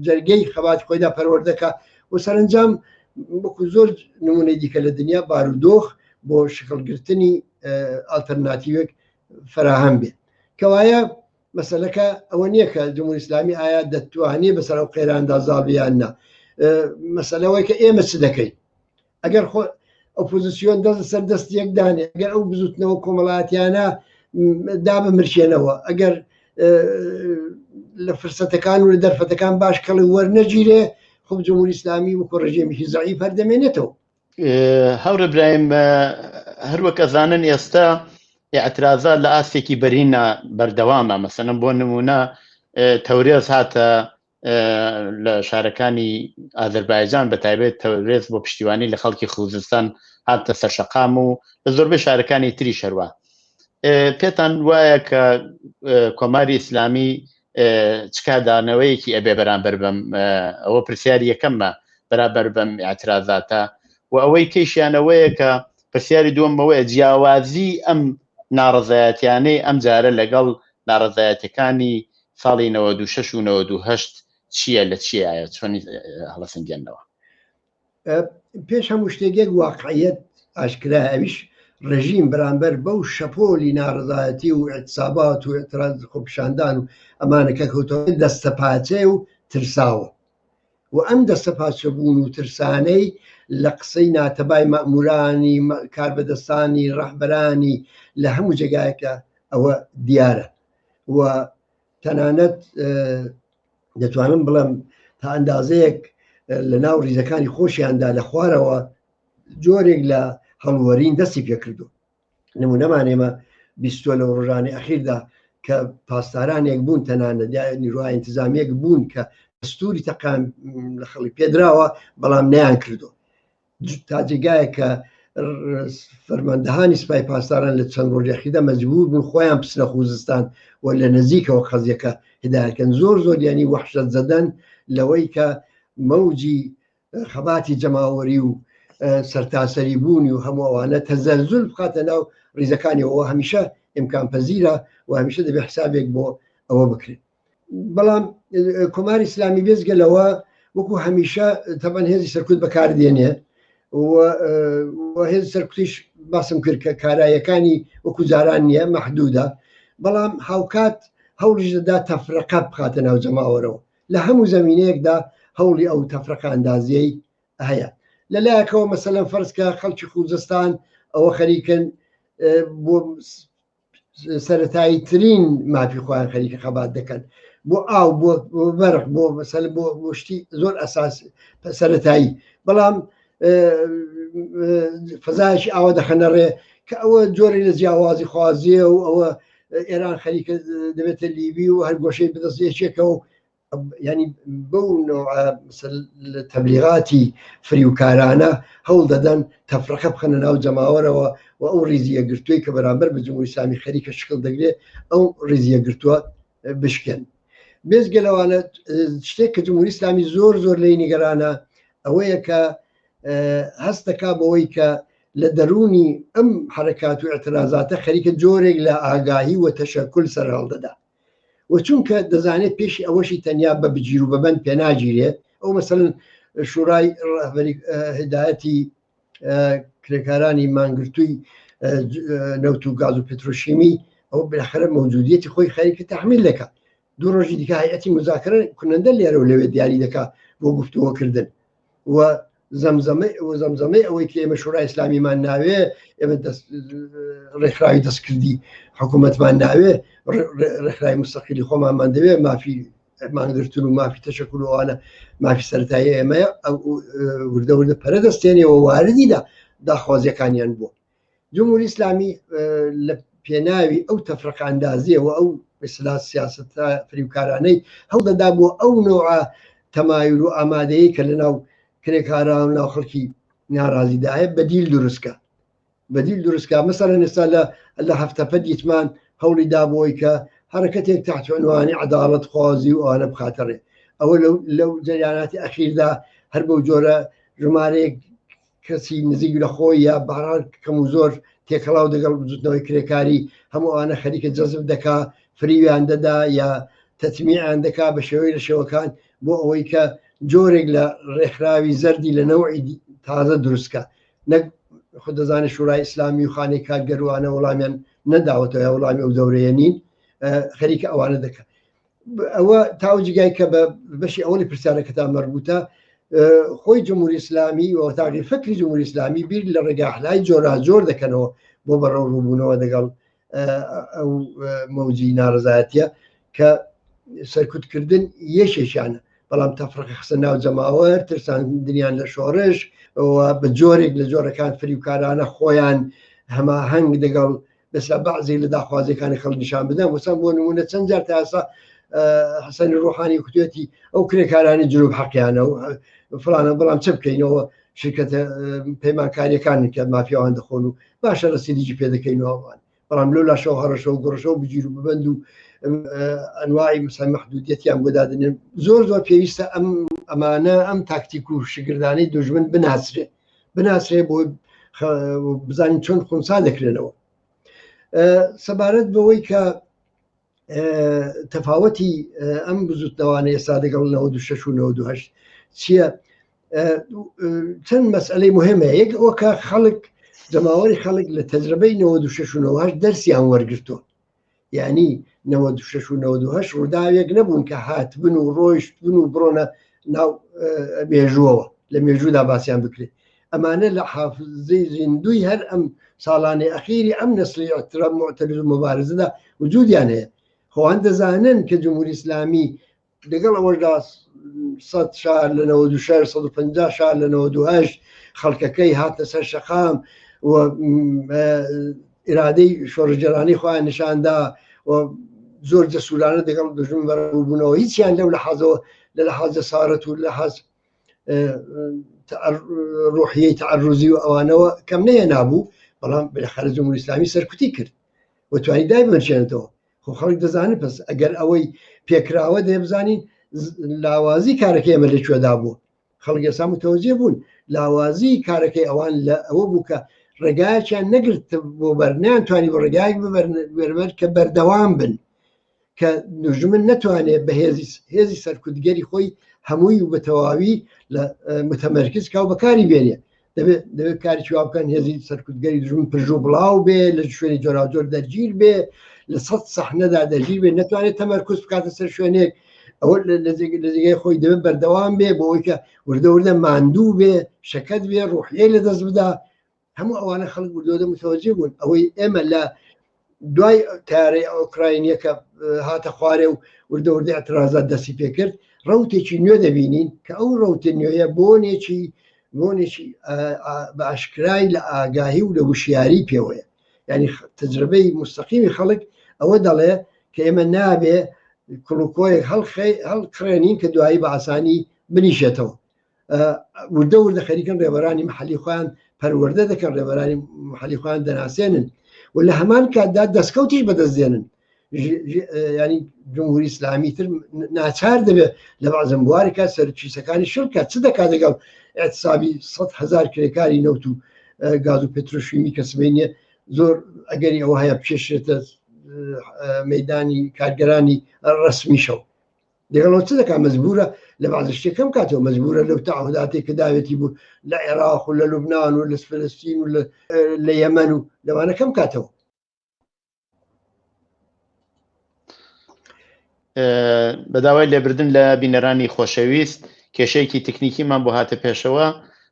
جەرگەی خەباتی خۆیدا پەروەردەکە و سەرنجام وەکو زۆر نمونەی دیکە لە دنیا بارودۆخ بۆ شکڵگرتنی ئالتەرناتیوێک فراهەم بێت کەوایە مەسەلەکە ئەوە نییە کە جمهوری ئیسلامی ئایا دەتوانێت بەسەر ئەو قەیراندا زاڵبیاننا مەسەلەوەی کە ئێمە چ دەکەین ئەگەر ئۆپۆزیسیۆن دەست سەر دەستیەک دانێ ئەگەر ئەو بزوتنەوە کۆمەڵایەتیانە دابمرشێنەوە ئەگەر لە فرسەتەکان و لە دەرفەتەکان باش کەڵی وەرنەگیرێ خۆ جمهوری ئیسلامی وەکو ڕژێمێکی زەعیف هەردەمێنێتەوە هەورە برایم هەروەک ئەزانن ئێستا اعتراضات لە ئاسێکی بەرینە بەردەوامە مەسەلەن بۆ نمونە تەورێز هاتە لە شارەکانی ئازەربایجان بەتایبێت تەورێز بۆ پشتیوانی لە خەڵکی خوزستان هاتە سەرشەقام و لە زۆربەی شارەکانی تری شەروە پێتان وایە کە کۆماری ئیسلامی چکادانەوەیەکی ئەبێ بەرامبەر بەم ئەوە پرسیاری یەکەممە بەرامبەر بەم ئاعترازاتە و ئەوەی کەیشیانەوەیە کە پرسیاری دووەمەوەیە جیاوازی ئەم ناڕەزایەتیانەی ئەم جارە لەگەڵ ناڕەزایەتەکانی ساڵی 96 و 98 چییە لە چیایە چۆنی هەڵەسەنگێنەوە پێش هەموو شتێک واقعیت ئاشکرا ئەویش ڕژیم بەرامبەر بەو شەپۆلی ناڕزایەتی و ئەعتسابات و ئێتراز خۆپیشاندان و ئەمانەکە کەوتەوە دەستەپاچێ و ترساوە و ئەم دەستەپاچە بوون و ترسانەی لە قسەی ناتەبای مەئمورانی کاربەدەستانی ڕەهبەرانی لە هەموو جێگایەکە ئەوە دیارە و تەنانەت دەتوانم بڵێم تا ئەندازەیەک لە ناو ڕیزەکانی خۆشیاندا لە خوارەوە جۆرێک لە هەڵوەرین دەستی پێکردو نمونەمان ئێمە بیستۆ لە ڕۆژانی ئەخیردا کە پاسدارانێک بوون تەنانەت نیروهای انتزامیەک بوون کە دەستوری تەقام لە خەڵی پێدراوە بەڵام نەیان کردو تا جێگایە کە فەرماندەهانی سوپای پاسداران لە چەند ڕۆژێکیدا مەجبور بوون خۆیان بچنە خوزستان و لە نزیکەوە قەزیەکە هدایەتکەن زۆر ینی وەحشەت زەدەن لەوەی کە مەوجی خەباتی جەماوەری و سەرتاسەری بوونی و هەموو ئەوانە تەزەلزول بخاتە ناو ڕیزەکانیەوە هەمیشە ئیمکان پەزیرە و هەمیشە دەبێ حسابێک بۆ ئەوە بکرێت بەڵام کۆماری ئیسلامی بێزگەلەوە وەکو هەمیشە تەبەن هێزی سەرکوت بەکاردێنێ و هێز سەرکوتیش باسم کرد کە کارایەکانی وەکو جاران نییە مەحدودە بەڵام هاوکات هەوڵیش دەدا تەفرەقە بخاتە ناو جەماوەرەوە لە هەموو زەمینەیەکدا هەوڵی ئەو تەفرەقە ئەندازیەی هەیە لەلایەکەوە مەسەلەن فەرزکە خەڵکی خوزستان ئەوە خەریکن بۆ سەرەتایی ترین مافی خۆیان خەریکە خەبات دەکەن بۆ ئاو بۆ بەرق بۆ مەسەل بۆ شتی زۆر ئەساس سەرەتایی بەڵام فەزایشی ئاوە دەخەنەڕێ کە ئەوە جۆری لە جیاوازی خوازیە و ئەوە ئێران خەریکە دەبێتە لیبی و هەر گۆشەی بدەستێکێکە و ینی بەو تەبلیغاتی فریوکارانە هەوڵ دەدەن تەفرەقە بخەنە ناو جەماوەرەوە و ئەو ڕیزیە گرتووی کە بەرامبەر بە جمهوری ئیسلامی خەریکە شکل دەگرێت ئەو ڕیزیە گرتووە بشکێن بێزگەلەوانە شتێک کە جمهوری ئیسلامی زۆر لی نیگەرانە ئەوەیە کە هەست دەکا بەوەی کە لە دەرونی ئەم حرەکات و ئەترازاتە خەریکە جۆرێک لە ئاگاهی و تەشەکل سەر هەڵدەدا و چونکە دەزانێت پێشی ئەوەشی تەنیا بە بگیر و بەبەند پێناگیرێت ئەو مەسەلەن شوڕای هدایەتی کرێکارانی مانگرتووی نەوت و گاز و پێترۆشیمی ئەو بالاخره مەوجودیەتی خۆی خەریکە تەحمیل دەکات دوو ڕۆژی دیکە هەیەتی مذاکرە کننده لێرە و لەوێ دیاری دەکات بۆ گفتووەکردن و زەمزەمەی ئەوەی کە ئێمە شوڕای ئیسلامیمان ناوێ ئێمە ڕێکخراوی دەستکردی حکوومەتمان ناوێ ڕێکخراوی مستەقیلی خۆمانمان دەوێت مافی مانگرتن و مافی تەشەکلوانە مافی سەرەتایی ئێمەیە وردە پەرە دەستێنێەوە واردیدا داخوازیەکانیان بووە جمهوری ئیسلامی لە پێناوی ئەو تەفرەقە ئەندازیەوە ئەو ئیسلا سیاسەتە فریوکارانەی هەڵدەدا بۆ ئەو نوعە تەمایل و ئامادەیە کە لەناو کرێکاران و ناو خەڵکی ناڕازیداهەیە بەدیل دروستکە مەسەڵەن ئێستا لە هەفتەپە دیتمان هەوڵی دابۆی کە حرەکەتێک تحت عنوانی عەداڵەت خوازی و ئەوانە بخاتەڕێ ئەوە لەو جەریاناتی ئەخیردا هەر بەو جۆرە ژمارەیەک کەسی نزیک لە خۆی یا بەڕان کەم و زۆر تێکەڵاو دەگەڵ بجوتنەوەی کرێکاری هەموو ئەوانە خەریکە جەزب دەکا فریویان دەدا یا تەتمیعیان دەکا بە شێوەی لە شێوەکان بۆ ئەوەی کە جۆرێک لە ڕێکخراوی زەردی لە نەوعی تازە دروستکە نەک خۆ دەزانێت شوڕای ئیسلامی و خانەی کارگەروانە وەڵامیان نەداوەتەوە یا وەڵامی ئەو دەورەیە نین خەریکە ئەوانە دەکەن ئەوە تاوجگای کە بە بەشی ئەوەی پرسیارەکەتان مەربوتە خۆی جمهوری ئیسلامی و تاغیر فکری جمهوری ئیسلامی بیر لە ڕێگاحلای جۆر دەکەنەوە بۆ بەڕەو ڕووبوونەوە دەگەڵ ئەو مەوجی ناڕزایەتیە کە سەرکوتکردن یەکێکیانە بەڵام تەفرەقە خستە ناو جەماوەر ترساندنیان لە شۆڕش بە جۆرێک لە جۆرەکان فریوکارانە خۆیان هەماهەنگ دەگەڵ بەسا بەعزی لە داخوازیەکانی خەڵک نیشان بدەن وەسان بۆ نمونە چەند جار تا ئێستا حەسەنی ڕوحانی کوتێتی ئەو کرێکارانی جنوب حەقیانە و فلانە بەڵام چ بکەینەوە شرکەتە پەیمانکاریەکان کە مافیاوان دەخۆن و باشە ڕسیدیجی پێ دەکەینەوەوان بەڵام لەو لاشەوە هەڕەشەوە گۆڕشەوە بگیر و ببند و ئەنواعی مثلا محدودیەتیان بۆ دادنێن زۆر پێویستە ئەمانە ئەم تاکتیک و شگردانەی دوژمن بناسرێ بۆ بزانین چۆن خونسا دەکرێنەوە. سەبارەت بەوەی کە تەفاوەتی ئەم بزوتنەوانە ئێستا لەگەڵ 96 و 98 چییە؟ چەند مەسئلەی مهمە. یەک ئەوە کە خەڵک جەماوەری خەڵک لە تەجربەی 96 و 98 دەرسیان وەرگرتووە، یعنی 96 و 98 ڕووداوێک نەبوون کە هاتبن و ڕۆیشتبن و بڕۆنە ناو مێژووەوە لە مێژوودا باسییان بکرێت. ئەمانە لە حافزەی زیندوی هەر ئەم ساڵانی ئەخیری ئەم نەسلی ئەتراب معتەرض و مبارزەدا وجودیان هەیە. خۆیان دەزانن کە جمهوری ئیسلامی لەگەڵ ئەوەشدا 100 شار لە 96 150 شار لە 98 خەڵکەکەی هاتە سەر شەقام و ئیرادەی شۆڕجەرانی خۆیان نیشاندا و زۆر جەسوورانە دەگەڵ دژمن بەڕێوەبوونەوە هیچیان لەو لەحاظەوە لە لەحاظ جەسارەت و لەحاظ ڕوحیەی تعەڕوزی و ئەوانەوە کەم نەبوو، بەڵام بالاخره جمهوری ئیسلامی سەرکوتی کرد و توانی دای بمرچێنێتەوە. خۆ خەڵک دەزانێت پس ئەگەر ئەوەی پێکراوە دەبزانین لاوازی کارەکەی ئەمە لەکوێدا بوو. خەڵک ئێستا متەوەجێ بوون لاوازی کارەکەی ئەوان لە ئەوە بوو کە ڕێگایەکیان نەگرت بۆ بەرنیان توانی بۆ ڕێگایك ببەر کە بەردەوام بن، کە دوژمن نەتوانێت بە هێزی سەرکوتگەری خۆی هەمووی و بە تەواوی لە متەمەرکز کا و بەکاری بێنێ. دەبێت کاری چوا بکەن هێزی سەرکوتگەری دژمن پرژۆ بڵاو بێ، لە شوێنی جۆراوجۆر دەرگیر بێ، لە 100 سەحنەدا دەرگیر بێ، نەتوانێت تەمەرکز بکاتە سەر شوێنێک. ئەوە لە جێگەی خۆی دەبێت بەردەوام بێ بۆەوەی کە وردە ماندوو بێ، شەکەت بێ، ڕوحیەی لە دەست بدا. هەموو ئەوانە خەڵک وردۆدە متەوەجێ بوون. ئەوەی ئێمە لە دوای تارەی ئۆکراینیە کە هاتە خوارێ و وردە ئەترازات دەستی پێکرد، ڕەوتێکی نوێ دەبینین کە ئەو ڕەوتە نوێیە بۆنێکی بە ئاشکرای لە ئاگاهی و لە وشیاری پێوەیە. یعنی تەجربەی مستەقیمی خەڵک ئەوە دەڵێ کە ئێمە نابێ کڵوکۆیەک هەڵکڕێنین کە دوایی بە ئاسانی بنیشێتەوە. وردە خەریکن ڕێبەرانی محەلی خۆیان پەروەردە دەکەن، ڕێبەرانی محەلی خۆیان دەناسێنن و لە هەمان کاتدا دەستکەوتیش بەدەستێنن. ینی جمهوری ئیسلامی تر ناچار دەبێت لە بەعزم بوارێکە سەرچیسەکانی شڵکات چ دەکات لەگەڵ ئەتسابی 100,000 کرێکاری نەوت و گاز و پێترۆشیمی کەسبینە زۆر ئەگەری ئەوە هەیە پێشێتە مەدانی کارگەرانی ڕسمی شەو لەگەڵەوە چ دەکات مەجبورە لە بەعز شتێکەکەم کاتەوە مەجبورە لەو تەعهوداتێک کە داوێتی بوو لە عێراق و لە لوبنان و لە فەلەستین و لە یەمەن و لەوانەکەم کاتەوە. بەداوای لێبردن لە بینەرانی خۆشەویست کێشەیەکی تکنیکیمان بۆ هاتە پێشەوە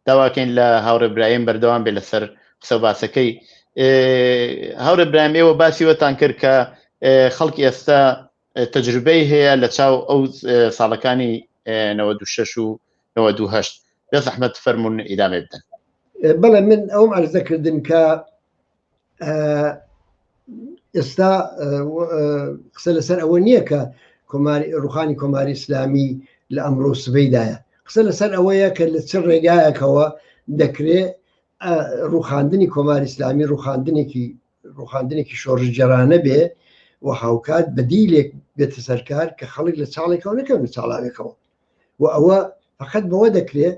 داواکەین لە هاوڕێ برایم بەردەوام بێ لەسەر قسە باسەکەی. هاوڕێ برایم ئێوە باسیوەتان کرد کە خەڵکی ئێستا تەجروبەی هەیە لە چاو ئەو ساڵەکانی 96 و 98 بێ زەحمەت فەرموون ئیدامێ بدەن. بەڵێ من ئەوم عەرزەکردن کە ئێستا قسە لەسەر ئەوە نییە کە ڕوخانی کۆماری ئیسلامی لە ئەمڕۆ سبەیدایە، قسە لەسەر ئەوەیە کە لە چ ڕێگایەکەوە دەکرێت ڕوخاندنی کۆماری ئیسلامی ڕوخاندنێکی شۆڕژجەرانە بێ و هاوکات بەدیلێک بێتە سەرکار کە خەڵک لە چاڵێکەوە نەکەون لە چاڵاوێکەوە و ئەوە فقط بەوە دەکرێت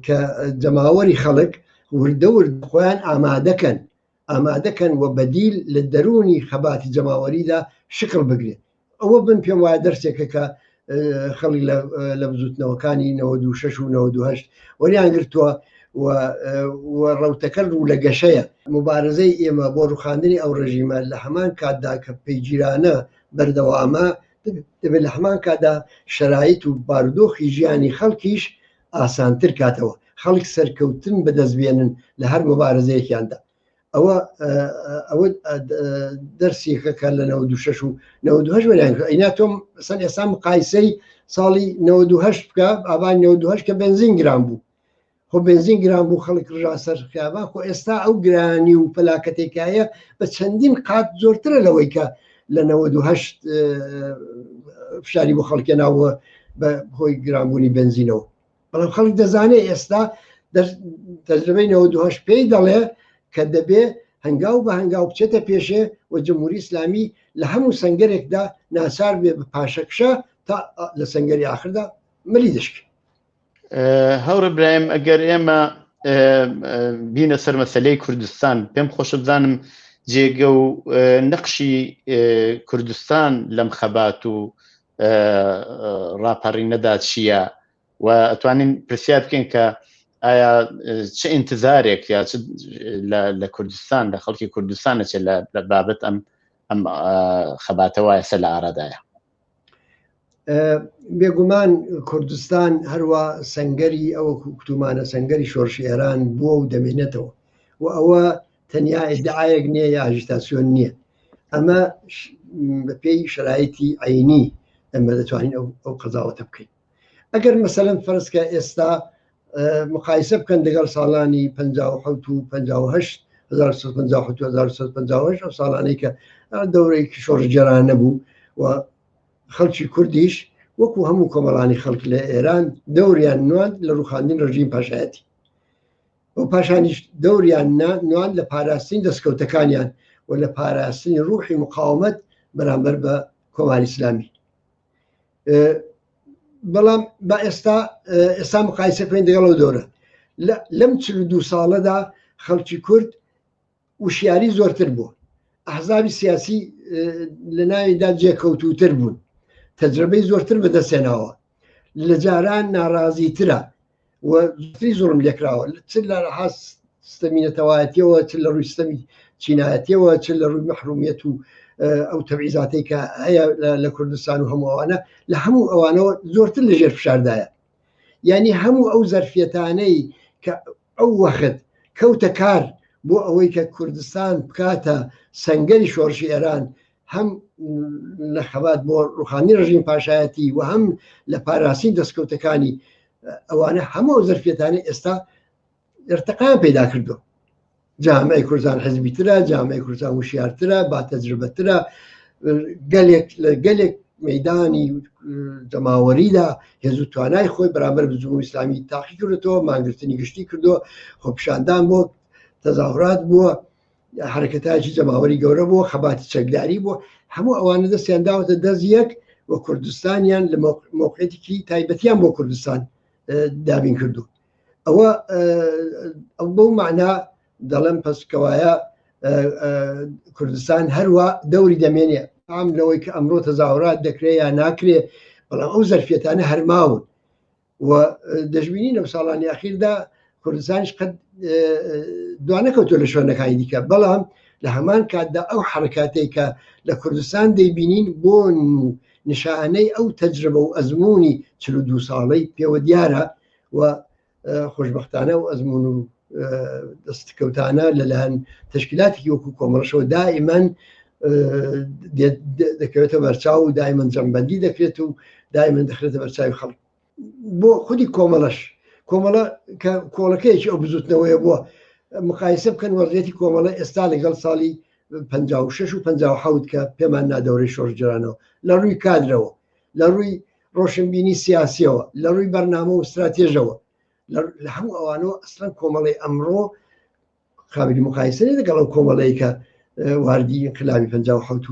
کە جەماوەری خەڵک وردە خۆیان ئامادەکەن و بەدیل لە دەرونی خەباتی جەماوەریدا شکل بگرێت. ئەوە بن پێم وایە دەرسێکە کە خەڵک لە بزوتنەوەکانی 96 و 98 وەریان گرتووە و ڕەوتەکە ڕوو لە گەشەیە. مبارزەی ئێمە بۆ ڕوخاندنی ئەو ڕژیمە لە هەمان کاتدا کە پەیگیرانە بەردەوامە دەبێت لە هەمان کاتدا شەرایط و بارودۆخی ژیانی خەڵکیش ئاسانتر کاتەوە، خەڵک سەرکەوتن بەدەستبێنن لە هەر مبارزەیەکیاندا. ئەوە دەرسێکەکە لە 96 و 98 وەریان کرد. ئەینا تۆم ئێستا مقایسەی ساڵی 98 بکە ئابان 98 کە بنزین گران بوو، خۆ بنزین گران بوو خەڵک ڕژا سەر خیابان، خۆ ئێستا ئەو گرانی و پەلاکەتێکایە بە چەندین قات زۆرترە لەوەی کە لە 98 فشاری بۆ خەڵکێناوە بە خۆی گرانبوونی بنزینەوە. بەڵام خەڵک دەزانێت ئێستا تەجربەی 98 پێی دەڵێ کە دەبێ هەنگاو بە هەنگاو بچێتە پێشێ و جمهوری ئیسلامی لە هەموو سنگەرێکدا ناسار بێ بە پاشەکشە تا لە سنگەری آخردا مەلی دەشکێ. هەوڕ برایم ئەگەر ئێمە بینە سەر مەسەلەی کوردستان پێم خۆشە بزانم جێگە و نەقشی کوردستان لەم خەبات و ڕاپەڕینەدا چییە و ئەتوانین پرسیار بکەین کە ئایا چه ئینتزارێک یا لە کوردستان لە خەڵکی کوردستانە چێت لە بابەت ئەم خەباتە وایە سەر لە ئارادایە؟ بێگومان کوردستان هەروە سەنگەری ئەوە کوتومانە سەنگەری شۆڕشی ئێران بووە و دەمێنێتەوە و ئەوە تەنیا ئیدعایەک نییە یا ئاژیتاسیۆن نییە، ئەمە بە پێی شرایەتی عینی ئەمە دەتوانین ئەو قەزاوەتە بکەین. ئەگەر مەسەلەن فەرزکە ئێستا مقایسە بکەن لەگەڵ ساڵانی 57 و 58 1950 ئەو ساڵانەی کە دەورەی شۆڕژگەرانە بوو و خەڵکی کوردیش وەکو هەموو کۆمەڵانی خەڵک لە ئێران دەوریان نوان لە ڕووخاندن ڕژیم پاشایەتی و پاشانیش دەوریان نوان لە پاراستنی دەستکەوتەکانیان و لە پاراستنی ڕوحی مقاومەت بەرامبەر بە کۆماری ئیسلامی. بەڵام بە ئێستا مقایسە بکەین لەگەڵ دۆرە لەم 42 ساڵەدا خەڵکی کورد وشیاری زۆرتر بووە، ئەحزابی سیاسی لە ناویدا جێکەوتوتر بوون، تەجربەی زۆرتر بەدەستێناوە، لە جاران ناڕازیترە و زۆرتری زۆرم لێکراوە چ لە سیستەمی نەتەوایەتیەوە چ لە ڕووی سیستەمی چینایەتیەوە چ لە ڕووی مەحرومیەت و ئەو تەبعیزاتەی کە هەیە لە کوردستان و هەموو ئەوانە لە هەموو ئەوانەوە زۆرتر لەژێر فشاردایە. یعنی هەموو ئەو زەرفیەتانەی کە ئەو وەخت کەوتە کار بۆ ئەوەی کە کوردستان بکاتە سەنگەری شۆڕشی ئێران هەم لە خەبات بۆ ڕووخاندنی ڕژیم پاشایەتی و هەم لە پاراستنی دەستکەوتەکانی ئەوانە هەموو زەرفیەتانەی ئێستا ارتقام پەیدا کردو. جامعەی کوردستان حزبیترە، جامعەی کوردستان وشیارترە، با تەجربەترە، گەلێک مەیدانی جەماوەریدا هێز و توانای خۆی بەرامبەر بە جمهوری ئیسلامی تاقی کردەوە، مانگرتنی گشتی کردووە، خۆپیشاندان بووە، تەظاهورات بووە، حرەکەتایکی جەماوەری گەورە بووە، خەباتی چەکداری بووە، هەموو ئەوانە دەستیان داوەتە دەست یەک و کوردستانیان لە مۆقعێتێکی تایبەتیان بۆ کوردستان دابین کردو. ئەوە بەو معنا دەڵێم پەسکەوایە کوردستان هەروە دەوری دەمێنێ ئام لەوەی کە ئەمڕۆ تەظاهورات دەکرێت یا ناکرێ، بەڵام ئەو زەرفیەتانە هەرماون و دەژبینین لەو ساڵانی ئاخیردا کوردستانیش قەت دوانەکەوتۆ لە شوێنەکانی دیکە، بەڵام لە هەمان کاتدا ئەو حرکاتێک کە لە کوردستان دەیبینین بۆ نیشانەی ئەو تەجربە و ئەزمموی 42 ساڵەی پێوە دیارە و خۆشببختانە و ئەزممون و دەستکەوتانە لەلایەن تشکیلاتی وەکو کۆمەڵشەوە دائیمەن دەکەوێتە بەرچاو و دائیمەن جەمبەندی دەکرێت و دائیمەن دەخرێتە بەرچاوی خەڵک. بۆ خودی کۆمەڵەش کۆمەڵە کە کۆڵەکەیەکی ئەو بزوتنەوەیە بووە مقایسە بکەن وەضعیەتی کۆمەڵە ئێستا لەگەڵ ساڵی 56 و 57 کە پێمان نادەورەی شۆڕژگەرانەوە لە ڕووی کادرەوە، لە ڕووی ڕۆشنبینی سیاسیەوە، لە ڕووی بەرنامە و استراتێژەوە، لە هەموو ئەوانەوە ئەسڵەن کۆمەڵی ئەمڕۆ قابلی مقایسەی لەگەڵ ئەو کۆمەڵەیە کە واردی انقلابی 57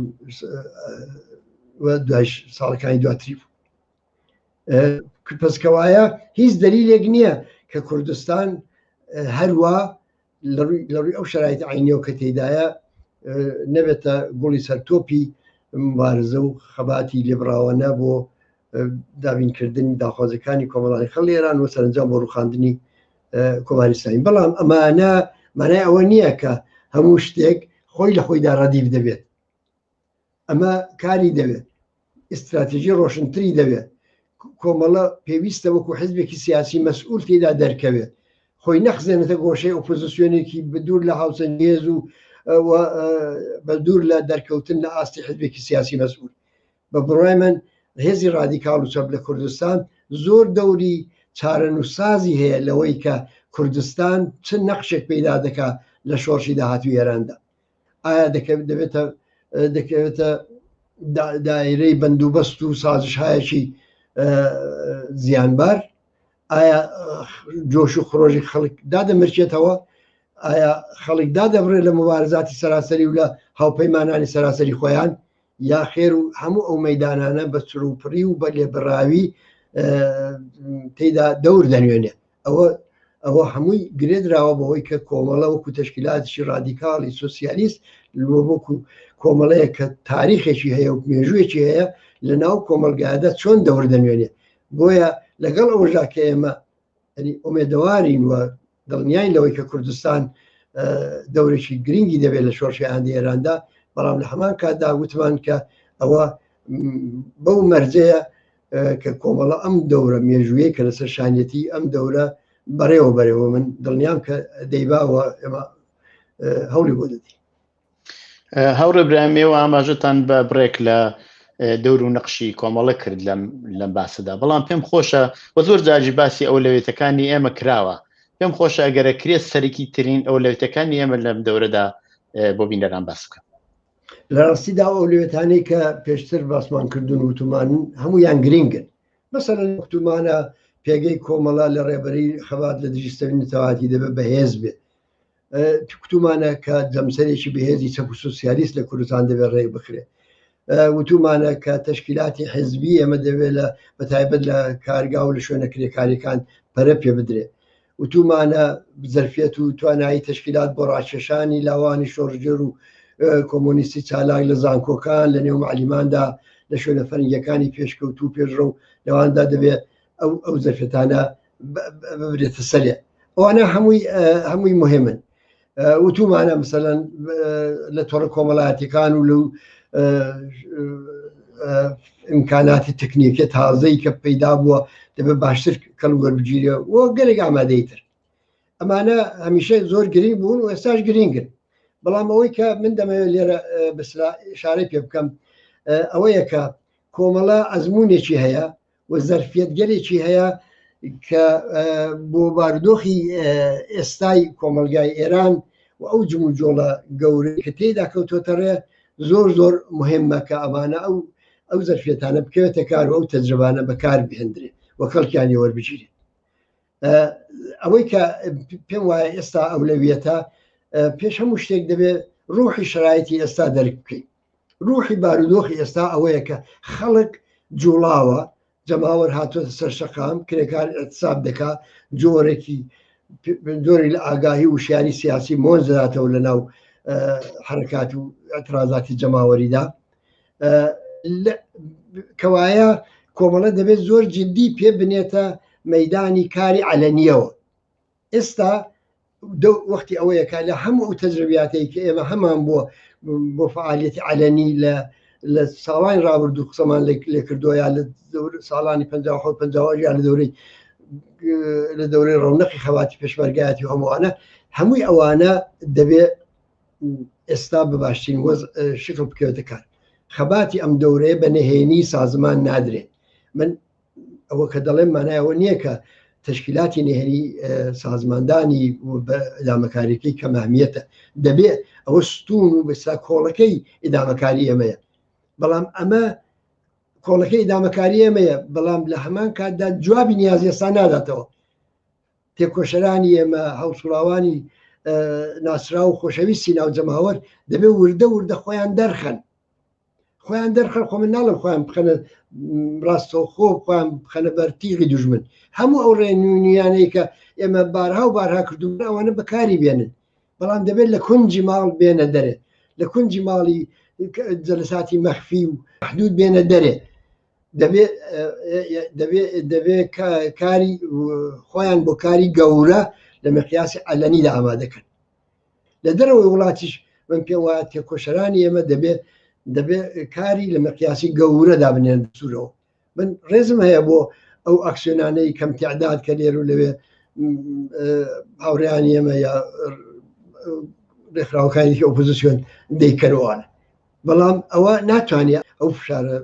و دوای ساڵەکانی دواتری بوو. پسکەوایە هیچ دلیلێک نییە کە کوردستان هەروە لە ڕووی ئەو شرایط عینیەوە کە تێدایە نەبێتە گوڵی سەرتۆپی مبارزە و خەباتی لێبراوەنە بۆ دابینکردنی داخوازەکانی کۆمەڵانی خەڵکی ئێران و سەرنجام بۆ ڕووخاندنی کۆماری ئیسلامی. بەڵام ئەمانە مانای ئەوە نییە کە هەموو شتێک خۆی لە خۆیدا ڕەدیف دەبێت، ئەمە کاری دەوێت، ئستراتێژی ڕۆشنتری دەوێت، کۆمەڵە پێویستە وەکو حزبێکی سیاسی مەسئول تێدا دەرکەوێت، خۆی نەخزێنێتە گۆشەی ئۆپۆزیسیۆنێکی بەدوور لە هاوسەنگێز و بە دوور لە دەرکەوتن لە ئاستی حزبێکی سیاسی مەسئول. بە بڕای من هێزی ڕادیکاڵ و چەپ لە کوردستان زۆر دەوری چارەنووسازی هەیە لەوەی کە کوردستان چ نەخشێک پەیدا دەکات لە شۆڕشی داهاتووی ئێراندا. ئایا دەکەوێتە دایرەی بەندوبەست و سازشایەکی زیانبار؟ ئایا جۆش و خڕۆژی خەڵک دادەمرچێتەوە؟ ئایا خەڵک دادەبڕێت لە مبارزاتی سەراسەری و لە هاوپەیمانانی سەراسەری خۆیان؟ یا خێر و هەموو ئەو مەدانانە بە چروپڕی و بە لێبڕاوی تێدا دەور دەنوێنێ ئەوە هەمووی گرێدراوە بەهۆی کە کۆمەڵە وەکو تەشکیلاتیی ڕادیکاڵی سۆسیالیست وەکو کۆمەڵەیە کە تاریخێکی هەیە و مێژوویەکی هەیە لە ناو کۆمەلگایدا چۆن دەور دەنوێنێ بۆیە لەگەڵ ئەوژا کە ئێمە ئومێدەوارین و دڵنیاین لەوەی کە کوردستان دەورێکی گرنگی دەبێت لە شۆڕشی ئاهەنگی ئێراندا بەڵام لە هەمان کاتدا وتمان کە ئەوە بەو مەرجەیە کە کۆمەڵە ئەم دەورە مێژوویە کە لەسەر شانێتی ئەم دەورە بەڕێوە من دڵنیام کە دەیباوە ئێمە هەوڵی بۆ دەدی. هەوڕە برامێوە ئاماژەتان بە بڕێک لە دەور و نەقشی کۆمەڵە کرد لەم باسەدا بەڵام پێم خۆشە وە زۆر جاجی باسی ئەو لەوێتەکانی ئێمە کراوە پێم خۆشە ئەگەرە کرێت سەرەکی ترین ئەو لەوێتەکانی ئێمە لەم دەورەدا بۆ بینەران باس بکەم. لە ڕاستیدا ئەو لەوێتانەی کە پێشتر باسمان کردوون وتمانن هەمویان گرنگن مەسەڵەن وتمانە پێگەی کۆمەڵە لە ڕێبەری خەبات لە دژیستەوی نەتەواتی دەبێت بەهێز بێ وتمانە کە جەمسەرێکی بەهێزی چەپ و سۆسیالیست لە کوردستان دەبێت ڕێک بخرێ وتمانە کە تەشکیلاتی حزبی ئەمە دەبێت لە بەتایبەت لە کارگا و لە شوێنە کرێکاریەکان پەرە پێ بدرێ وتمانە زەرفێت و توانایی تەشکیلات بۆ ڕاکێشانی لاوانی شۆڕژێر و کۆمۆنیستی چالاک لە زانکۆکان لە نێو معلیماندا لە شوێنە فەرنگیەکانی پێشکەوت و پێشڕە و لەواندا دەبێت ئەو زەرفێتانە ببرێتە سەرێ ئەوانە هەمووی مهمن وتمانە مەسەڵەن لە تۆڕە کۆمەڵایەتیەکان و لەو ئیمکاناتی تەکنیکە تازەی کە پەیدا بووە دەبێت باشتر کەڵ وەربگیرێ وە گەلێک ئامادەیتر ئەمانە هەمیشە زۆر گرنگ بوون و ئێستاش گرنگن بەڵام ئەوەی کە من دەمەوێت لێرە شارەی پێ بکەم ئەوەیە کە کۆمەڵە ئەزمونێکی هەیە و زەرفێتگەلێکی هەیە کە بۆ بارودۆخی ئێستای کۆمەلگای ئێران و ئەو جمو جۆڵە گەورەی کە تێیدا کەوتۆتەڕێ زۆر مهمە کە ئەمانە ئەو زەرفێتانە بکەوێتە کار و ئەو تەجربانە بەکار بهێندرێ و خەڵکیانی وەربگیرێت ئەوەی کە پێم وایە ئێستا ئەولەویەتە پێش هەموو شتێک دەبێت ڕوحی شرایەتی ئێستا دەرک بکەین ڕوحی بارودۆخی ئێستا ئەوەیە کە خەڵک جوڵاوە جەماوەر هاتوۆتە سەر شەقام کرێکار ئەتساب دەکا جۆرێکی لە ئاگاهی و شیانی سیاسی مۆنز دەداتەوە لە ناو حرکات و ئەترازاتی جەماوەریدا کەوایە کۆمەڵە دەبێت زۆر جددی پێ بنێتە مەدانی کاری علەنیەوە ئێستا وەختی ئەوەیەکە لە هەموو ئەو تەجربیاتەی کە ئێمە هەمان بۆ فعالیەتی علەنی لە ساڵانی ڕابردوو قسەمان لێ کردووە یا لە ساڵانی 50 یا لە دەورەی ڕەونەقی خەواتی پێشمەرگایەتی هەمووانە هەمووی ئەوانە دەبێت ئێستا بە باشترین شکل بکەوێتە کار خەباتی ئەم دەورەیە بە نهێنی سازمان نادرێت من ئەوە کە دەڵێم مانایەوە نییە کە تشکیلاتی نهێنی سازماندانی ئیدامەکاریەکەی کەمامیەتە دەبێت ئەوە ستون و بەسا کۆڵەکەی ئیدامەکاری ئەمەیە بەڵام ئەمە کۆڵەکەی ئیدامەکاری ئێمەیە بەڵام لە هەمان کاتدا جوابی نیازی ئێستا ناداتەوە تێکۆشەرانی ئێمە هەوسوڵاوانی ناسرا و خۆشەویستی ناو جەماوەر دەبێت وردە خۆیان دەرخەن خۆ من ناڵم خۆیان بخەنە ڕاستەوخۆ خۆیان بخەنە بەرتیغی دوژمن هەموو ئەو ڕێنوونیانەی کە ئێمە بارها و بارها کردوون ئەوانە بەکاری بێنن بەڵام دەبێت لە کونجی ماڵ بێنە دەرێ لە کونجی ماڵی جەلساتی مەخفی و محدود بێنە دەرێ دەبێت کاری خۆیان بۆ کاری گەورە لە مەقیاسی علەنیدا ئامادەکەن لە دەرەوەی وڵاتیش من پێم وایە تێکۆشەرانی ئێمە دەبێت کاری لە مەقیاسی گەورەدا بنێن سوورەوە من ڕێزم هەیە بۆ ئەو ئەکسیۆنانەی کەم تعداد کە لێر و لەوێ هاوڕێیانی ئێمە یا ڕێکخراوەکانی ئۆپۆزیسیۆن دەیکەنەوەوانە بەڵام ئەوە ناتوانێت ئەو فشارە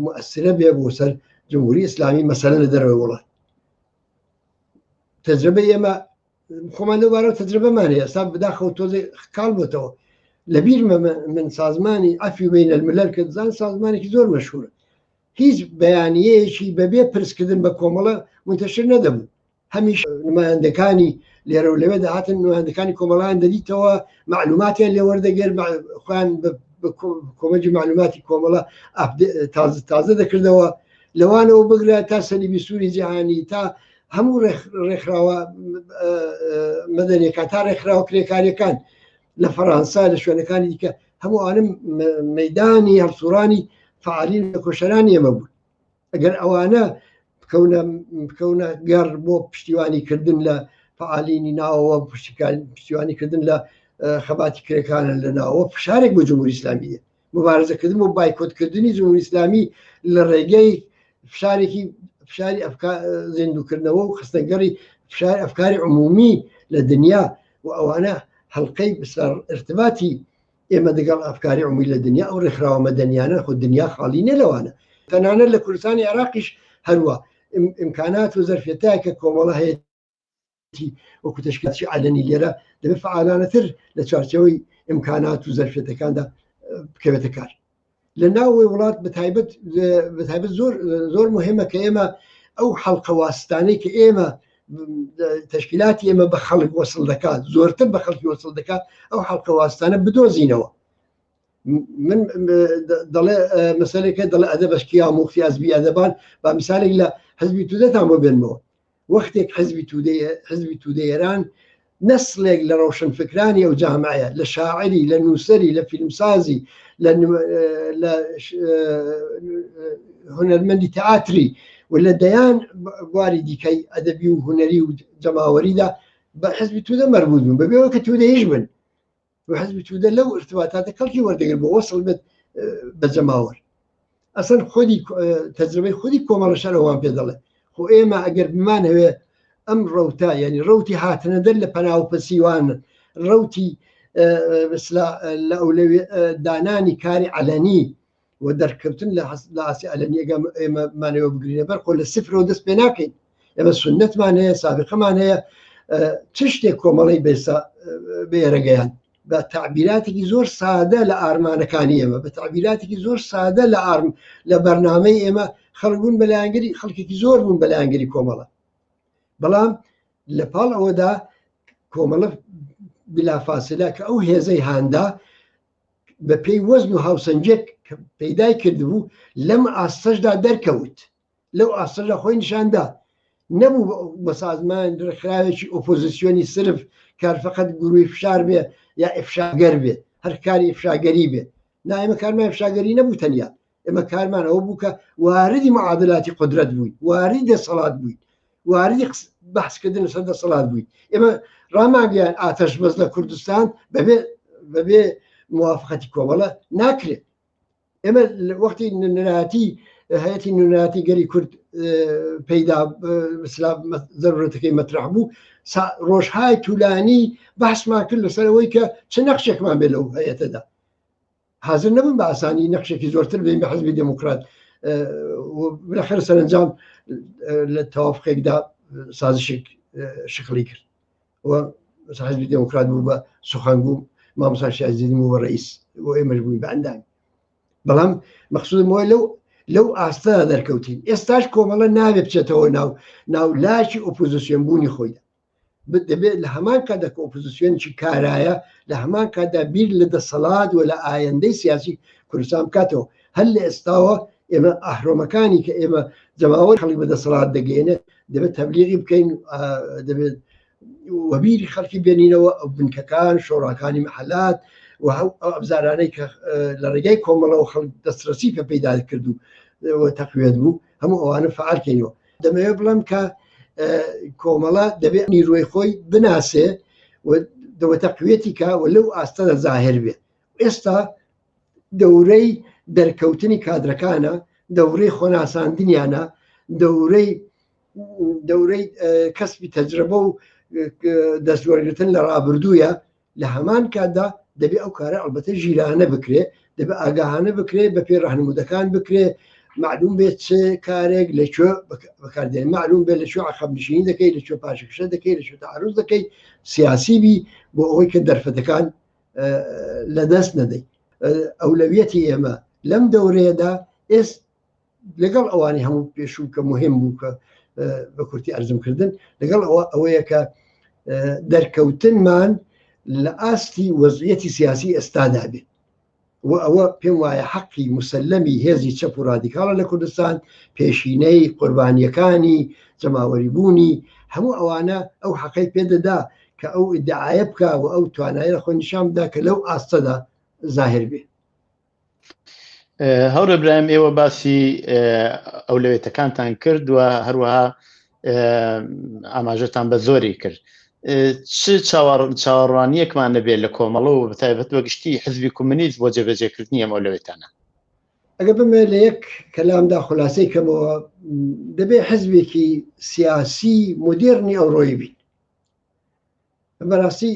مؤثرە بێ بۆ سەر جمهوری ئیسلامی مەسەلەن لە دەرەوەی وڵات تەجربە ئێمە خۆمان لەوبارەوە تەجربەمان هەیە ئێستا بداخەوە تۆزێ کاڵ بۆتەوە لەبیرمە من سازمانی ئەفی بین الملل کە زان سازمانێکی زۆر مەشهورە هیچ بەیانیەیەکی بەبێ پرسکردن بە کۆمەڵە منتەشر نەدەبوو هەمیش نمایندەکانی لێرە و لەوێ داهاتن نمایندەکانی کۆمەڵیان دەدیتەوە معلوماتیان لێ وەردەگێر خۆیان کۆمەڵی معلوماتی کۆمەڵە تازە دەکردەوە لەوانەوە بگرە تا سەلیبی سووری جیهانی تا هەموو ڕێکخراوە مەدەنیەکان تا ڕێکخراوە کرێکاریەکان لە فەڕەنسا لە شوێنەکانی دیکە هەموو ئانم مەیدانی هەڵسوڕانی فعالین لە کۆشەرانی ئێمە بوون. ئەگەر ئەوانە بکەونە گەڕ بۆ پشتیوانیکردن لە فعالینی ناوەوە پشتیوانیکردن لە خەباتی کرێکانە لە ناوە فشارێک بۆ جمهوری ئیسلامیە مبارزەکردن بۆ بایکۆتکردنی جمهوری ئیسلامی لە ڕێگەی فشاری زیندووکردنەوە و خستەگەڕی فشاری ئەفکاری عمومی لە دنیا و ئەوانە هەڵقەی ارتباتی ئێمە دەگەڵ ئەفکاری عمومی لە دنیا ئەو ڕێکخراوە مەدەنیانە خۆ دنیا خاڵی نە لەوانە تەنانەت لە کوردستانی عێراقیش هەروە ئیمکانات و زەرفێتای کە کۆمەڵە هەیە وەکو تەشکیلاتی عەلەنی لێرە دەبێت فعالانەتر لە چارچەوەی ئیمکانات و زەرفێتەکاندا بکەوێتە کار لە ناوەوەی وڵات بەتایبەت زۆر مهمە کە ئێمە ئەو حەڵقە واستانەی کە ئێمە تەشکیلاتی ئێمە بە خەڵک وەسڵ دەکات زۆرتر بە خەڵکی وەسڵ دەکات ئەو حەڵقە واستانە بدۆزینەوە من دەڵێ مەسەلێکە دەڵێ ئەدەبەشکیا مفتی حەزبی ئەدەبان با میسالێک لە حەزبی تودەتان بۆ بێنمەوە وەختێک حەزبی تودەیێران نەسلێک لە ڕۆشنفکرانی ئەو جامعەیە لە شاعری لە نووسەری لە فیلمسازی لە هونەرمەندی تەئاتری و لە دەیان بواری دیکەی ئەدەبی و هونەری و جەماوەریدا بە حەزبی تودە مەربوط بوون بەبێەوە کە تودەیش بن و حەزبی تودە لەو ارتباطاتە کەڵکی وەردەگرت بۆ وەسڵ بێت بە جەماوەر ئەسەن خۆی تەجربەی خودی کۆمەڵە شەرەوان پێ دەڵێ خۆ ئێمە ئەگەر بمان هەوێ ئەم ڕەوتە یعنی ڕەوتی هاتنە دەر لە پەناوپەسیوان ڕەوتی لە ئەولەوێ دانانی کاری عەلەنی و دەرکەوتن لە ئاسی عەلەنیەکە ئێمەمانەوە بگرینە بەر خۆ لە سفرەوە دەست پێ ناکەین ئێمە سونەتمان هەیە سابقەمان هەیە چ شتێک کۆمەڵی بێرەگەیان بە تعبیراتێکی زۆر سادە لە ئارمانەکانی ئێمە بە تعبیراتێکی زۆر سادە لە بەرنامەی ئێمە خەڵک بوون بەلایەنگەری خەڵکێکی زۆر بوون بەلایەنگەری کۆمەڵە بەڵام لە پاڵ ئەوەدا کۆمەڵە بلافاسلە کە ئەو هێزەی هاندا بە پێی وەزن و هاوسەنجێک پەیدای کردبوو لەم ئاستەشدا دەرکەوت لەو ئاستەشدا خۆی نیشاندا نەبوو بە سازمان ڕێکخراوێکی ئۆپۆزیسیۆنی سرف کار فەقەت گروی فشار بێ یا ئفشاگەر بێ هەر کاری ئفشاگەری بێ نا ئێمە کارمان ئفشاگەری نەبوو تەنیا ئێمە کارمان ئەوە بوو کە واردی معادلاتی قودرەت بووین واردی دەسەڵات بووین واردی بەحسکردن لەسەر دەسەڵات بووین ئێمە ڕاماگەیان ئاتەش بەس لە کوردستان بەبێ موافقەتی کۆمەڵە ناکرێت ئێمە وەختی نەراتی هەیەتی نوناتی گەری کورد پەیدا ضرورەتەکەی مەطرح بوو ڕۆژهای توولانی بەحسمان کرد لەسەرەوەی کە چ نەخشێکمان بێ لەو هەیەتەدا حاضر نەبوون بە ئاسانی نەخشێکی زۆرتر بین بە حەزبی دموکرات بالاخره سەرنجام لە تەوافقێکدا سازشێک شکلی کرد و حەزبی دموکرات بوو بە سوخەنگوو مامۆستا شیعزیدی بوو بە ڕئیس بۆ ئێمەش بووین بە ئەندامی بەڵام مەقسوودم وایە لەو ئاستەدا دەرکەوتین ئێستاش کۆمەڵە نابێ بچێتەوە ناو لاشی ئۆپۆزیسیۆن بوونی خۆیدا دەبێت لە هەمان کاتدا کە ئۆپۆزیسیۆنێکی کارایە لە هەمان کاتدا بیر لە دەسەڵات و لە ئایندەی سیاسی کوردستان بکاتەوە هەر لە ئێستاوە ئێمە ئاهرۆمەکانی کە ئێمە جەماوەر خەڵک بە دەسەڵات دەگەێنێ دەبێت تەبلیغی بکەین دەبێت وەبیری خەڵکی بێنینەوە ئەو بنکەکان شۆڕاکانی مەحەلات و ئەبزارانەی کە لە ڕێگای کۆمەڵەوە خەڵک دەسترسی پێ پەیدا کردو و تەقوێت بوو هەموو ئەوانە فعالکەینەوە دەمەوێت بڵێم کە کۆمەڵە دەبێت نیروی خۆی بناسێ و دەوە تەقوێتی کە و لەو ئاستەدا زاهر بێ ئێستا دەورەی دەرکەوتنی کادرەکانە دەورەی خۆناساندنیانە دەورەی کەسبی تەجربە و دەستوەرگرتن لە ڕابردوویە لە هەمان کاتدا دەبێت ئەو کارە ئەلبەتە ژیرانە بکرێ دەبێت ئاگاهانە بکرێ بە پێ ڕاهنمودەکان بکرێ معلوم بێت چ کارێک لەکوێ بەکاردێن معلوم بێت لەکوێ عەقەبنشینی دەکەی لەکوێ پاشەکشە دەکەی لەکوێ تەعەڕوز دەکەی سیاسی بی بۆ ئەوەی کە دەرفەتەکان لەدەست نەدەی ئەولەویەتی ئێمە لەم دەورەیەدا لەگەڵ ئەوانی هەموو پێشوو کە مهم بوو کە بە کورتی ئەرزمکردن لەگەڵ ئەوەیە کە دەرکەوتنمان لە ئاستی وەزعیەتی سیاسی ئێستادا بێت ئەوە پێم وایە حەقی مسلەمی هێزی چەپ و ڕادیکاڵە لە کوردستان، پێشینەی قوربانیەکانی جەماوەریبوونی هەموو ئەوانە ئەو حەقەی پێدەدا کە ئەو ئیدعایە بکە و ئەو توانایە لە خۆی نیشان بدا کە لەو ئاستەدا زاهر بێ. هەور ئیبراهیم، ئێوە باسی ئەولەوێتەکانتان کرد و هەروەها ئاماژەتان بە زۆری کرد. چ چاوەڕوانیەکمان نەبێت لە کۆمەڵە و بەتایبەت وەگشتی حزبی کۆمونیست بۆ جێبەجێکردنی ئەم ئەولەوێتانە؟ ئەگە بمێ لە یەک کەلامدا خولاسەی کەمەوە، دەبێت حزبێکی سیاسی مدێرنی ئەوڕۆیی بین. بەڕاستی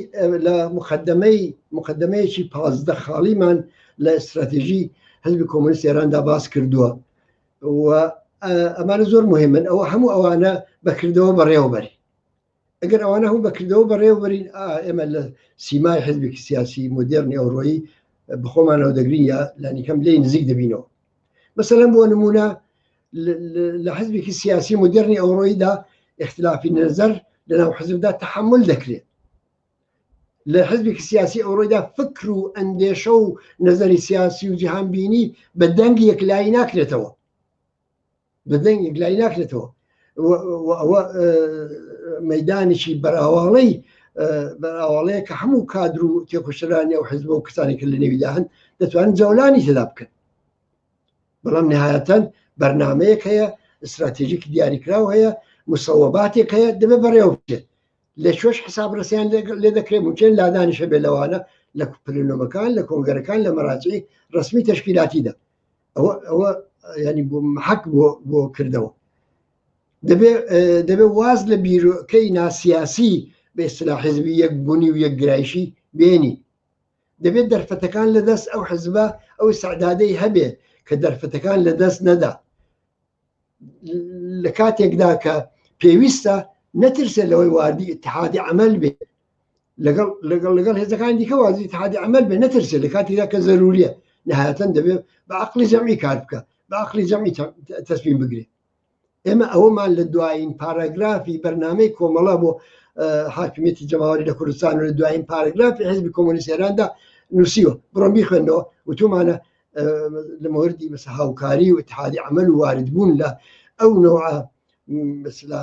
لە مقدمەیەکی 15 خاڵیمان لە ئستراتێژی حزبی کۆمونیست ئێراندا باس کردووە و ئەمانە زۆر مهمن. ئەوە هەموو ئەوانە بەکردەوە بەڕێوەبەری. ئەگەر ئەوانە هەموو بەکردەوە بەڕێوەبەرین، ئێمە لە سیمای حزبێکی سیاسی مدێرنی ئەوڕۆیی بخۆمانەوە دەگرین یا لانیکەم لێ نزیک دەبینەوە. مثلا بۆ نمونە لە حزبێکی سیاسی مدێرنی ئەوڕۆییدا اختلافی نەزەر لەناو حزبدا تحمل دەکرێت. لە حزبێکی سیاسی ئەوڕۆیدا فکر و ئەندێشە و نەزەری سیاسی و جیهانبینی بە دەنگی یەکلایی ناکرێتەوە، بە دەنگی یەکلایی ناکرێتەوە. ئەوە مەیدانێکی بەراواڵەیە کە هەموو کادر و تێکۆشەرانی ئەو حزب و کەسانی کە لە نێویدا هەن دەتوانن جەولانی تێدا بکەن. بەڵام نهایەتەن بەرنامەیەک هەیە، استراتێژیکی دیاریکراو هەیە، مسەوەباتێک هەیە، دەبێت بەڕێوە بچێت. لە شوێش حسابڕسییان لێ دەکرێت ممکن لادانیشە بێ لەوانە لە پلنۆمەکان، لە کۆنگەرەکان، لە مەراجعی ڕسمی تەشکیلاتیدا. ئەوە ینی حەق بۆ کردەوە. دەبێت واز لە بیرۆکەی ناسیاسی بە ئیستیلاح حزبی یەکبوونی و یەکگرایشی بێنی. دەبێت دەرفەتەکان لەدەست ئەو حزبە ئەو سەعدادەی هەبێ کە دەرفەتەکان لەدەست نەدا. لە کاتێکدا کە پێویستە نەترسێت لەوەی واردی اتحادی عمل بێ لەگەڵ هێزەکانی دیکە وازی اتحادی عمل بێ، نەترسێت لە کاتێکدا کە زەروریە. نهایەتەن دەبێت بە عەقڵی جەمعی کار بکە، بە عەقڵی جەمعی تەسبیم بگرێت. ئێمە ئەوەمان لە دوایین پاراگرافی بەرنامەی کۆمەڵە بۆ حاکمیەتی جەماوەری لە کوردستان و لە دوایین پاراگرافی حزبی کۆمونیست ئێراندا نووسیوە. بڕۆن بیخوێنەوە. وتومانە لە مۆردی بەس هاوکاری و اتحادی عمل و واردبوون لە ئەو نوعە مثلا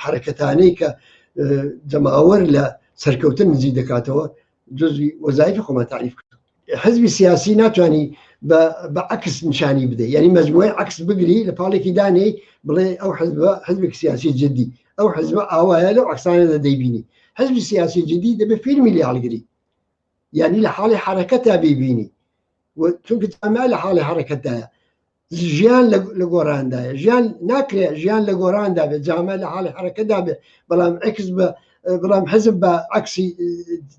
حرەکەتانەی کە جەماوەر لە سەرکەوتن نزیک دەکاتەوە جزوی وەزایفی خۆمان تعریف کرد. حزبی سیاسی ناتوانانی بە عکس نیشانی بدە، یعنی مجموعەی عکس بگری لە پاڵێکی دانەی بڵێ ئەو حزبێکی سیاسی جدی، ئەو حزب ئاوایە لەو عکسانەدا دەیبینی. حزبی سیاسی جدی دەبێت فیلمی لێ هەڵگری، یعنی لە حاڵی حرەکەتا ببینی. چونکە ئەمە لە حاڵی حرەکەتدایە، ژیان لە گۆڕاندایە، ژیان ناکرێت ژیان لە گۆڕاندا بێت، جامە لە حاڵی حرەکەتدا بێت، بەڵام حزب بە عکسی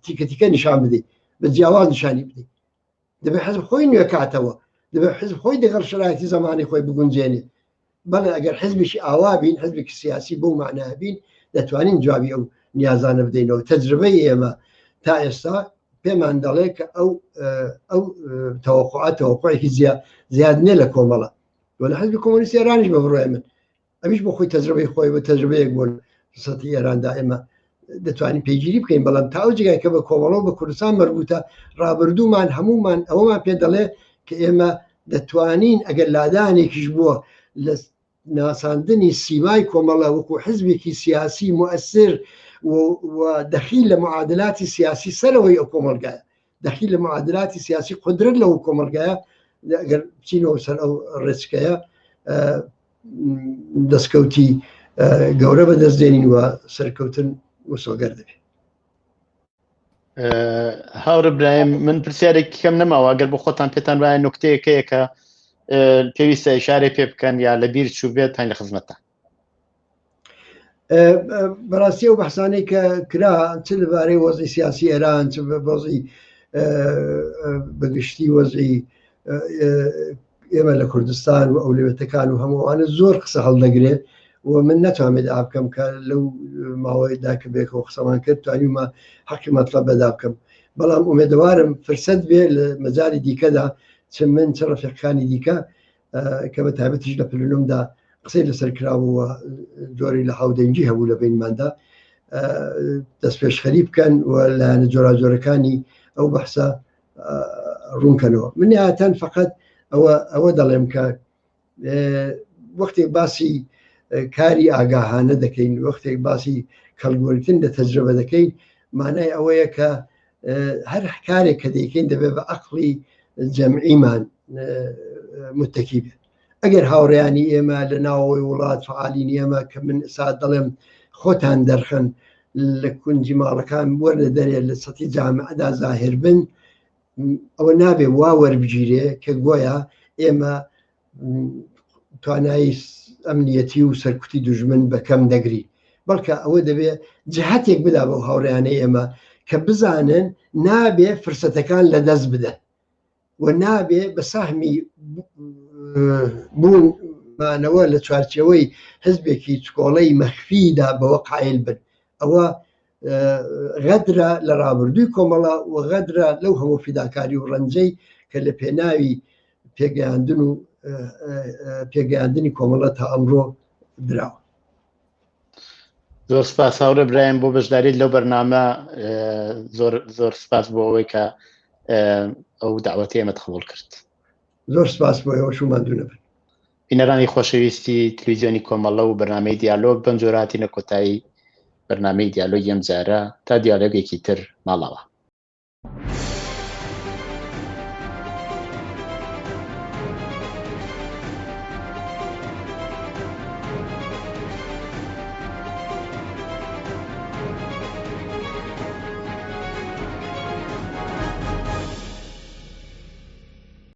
تیکەتیکە نیشان بدەیت، بە جیاواز نیشانی بدەیت. دەبێت حزب خۆی نوێ کاتەوە، دەبێت حزب خۆی دەگەڵ شرایەتی زمانی خۆی بگونجێنێ. بەڵێ ئەگەر حزبێکی ئاوا بین، حزبێکی سیاسی بۆ معنای بین، دەتوانین جوابی ئەو نیازانە بدەینەوە. تەجربەی ئێمە تا ئێستا پێمان دەڵێ کە ئەو تەوەقعێکی زیاد نیە لە کۆمەڵە. لە حزبی کۆمونیست ئێرانیش بە بڕۆی من ئەویش بۆ خۆی تەجربەی خۆی بە تەجربەیەک بۆ سەتی ئێراندا ئێمە دەتوانین پێگیری بکەین. بەڵام تا ئەو جێگای کە بە کۆمەڵەوە بە کوردستان مەربوتە، ڕابردوومان هەمومان ئەوەمان پێ دەڵێ کە ئێمە دەتوانین ئەگەر لادانێکیش بووە لە ناساندنی سیمای کۆمەڵە وەکو حزبێکی سیاسی مؤثر و دەخیل لە معادلاتی سیاسی سەرەوەی ئەو کۆمەلگایە، دەخیل لە معادلاتی سیاسی قدرت لەو کۆمەلگایە ئەگەر بچینەوە سەر ئەو ڕێچکەیە دەستکەوتی گەورە بەدەستدێنین و سەرکەوتن وسۆگەر دەبێت. هاور ئیبراهیم، من پرسیارێکی کەم نەماوە، ئەگەر بۆ خۆتان پێتان وایە نوکتەیەکەیە کە پێویستە ئیشارەی پێ بکەن یا لە بیر چوو بێت هەین لە خزمەتە. بەڕاستی ئەو بەحسانەی کە کرا چ لەبارەی وەزعی سیاسی ئێران، چ وەزعی بەگشتی وەزعی ئێمە لە کوردستان و ئەولەوێتەکان و هەمووانە زۆر قسە هەڵدەگرێت و من نەتوانێت ئا بکەم کە لەو ماوەیەدا کە بێکەوە قسەمان کرد توانیمە حەقی مەطلب بەدا بکەم. بەڵام ئومێدەوارم فرسەت بێ لە مەجاری دیکەدا چ من چ ڕەفیقەکانی دیکە کە بە تایبەتیش لە پلنومدا قسەی لەسەر کراوەوە جۆری لە هاودەنگی هەبوو لە بینماندا دەست پێشخەری بکەن و لایەنە جۆراجۆرەکانی ئەو بەحسە ڕوونکەنەوە. من نهایەتەن فقط ئەوە دەڵێم کە وەختێک باسی کاری ئاگاهانە دەکەین، وەختێک باسی کەڵگۆریتن لە تەجربە دەکەین، مانای ئەوەیە کە هەر کارێک کە دەیکەین دەبێت بە عەقڵی جەمعیمان متەکی بێت. ئەگەر هاوڕێیانی ئێمە لە ناوەوەی وڵات فعالین ئێمە کە من ئێستا دەڵێم خۆتان دەرخن لە کونجی ماڵەکان وەرە دەرێت لە سەتی جامعەدا زاهر بن، ئەوە نابێ وا وەربگیرێ کە گوۆیە ئێمە توانایی ئەمنیەتی و سەرکوتی دوژمن بەکەم دەگری، بەڵکە ئەوە دەبێت جهاتێک بدا بە هاوڕێیانەی ئێمە کە بزانن نابێ فرسەتەکان لە دەست بدەن و نابێ بە ساهمی بوونمانەوە لە چوارچەوەی حزبێکی چکۆڵەی مەخفیدا بەوە قایل بن. ئەوە غەدرە لە ڕابردووی کۆمەڵە و غەدرە لەو هەموو فیداکاری و ڕەنجەی کە لە پێناوی پێگەیاندن و پێگەیاندنی کۆمەڵە تا ئەمڕۆ دراوە. زۆر سپاس هاوڕێ برایم بۆ بەشداریت لەو بەرنامە، زۆر سپاس بۆ ئەوەی کە ئەو داوەتی ئێمەت قبوڵ کرد. زۆر سپاس بۆ ئێوە شوماندوو نەبن. بینەرانی خۆشەویستی تەلەڤیزیۆنی کۆمەڵە و بەرنامەی دیالۆگ بەم جۆرە هاتینە کۆتایی بەرنامەی دیالۆگی ئەم جارە تا دیالۆگێکی تر ماڵەوە.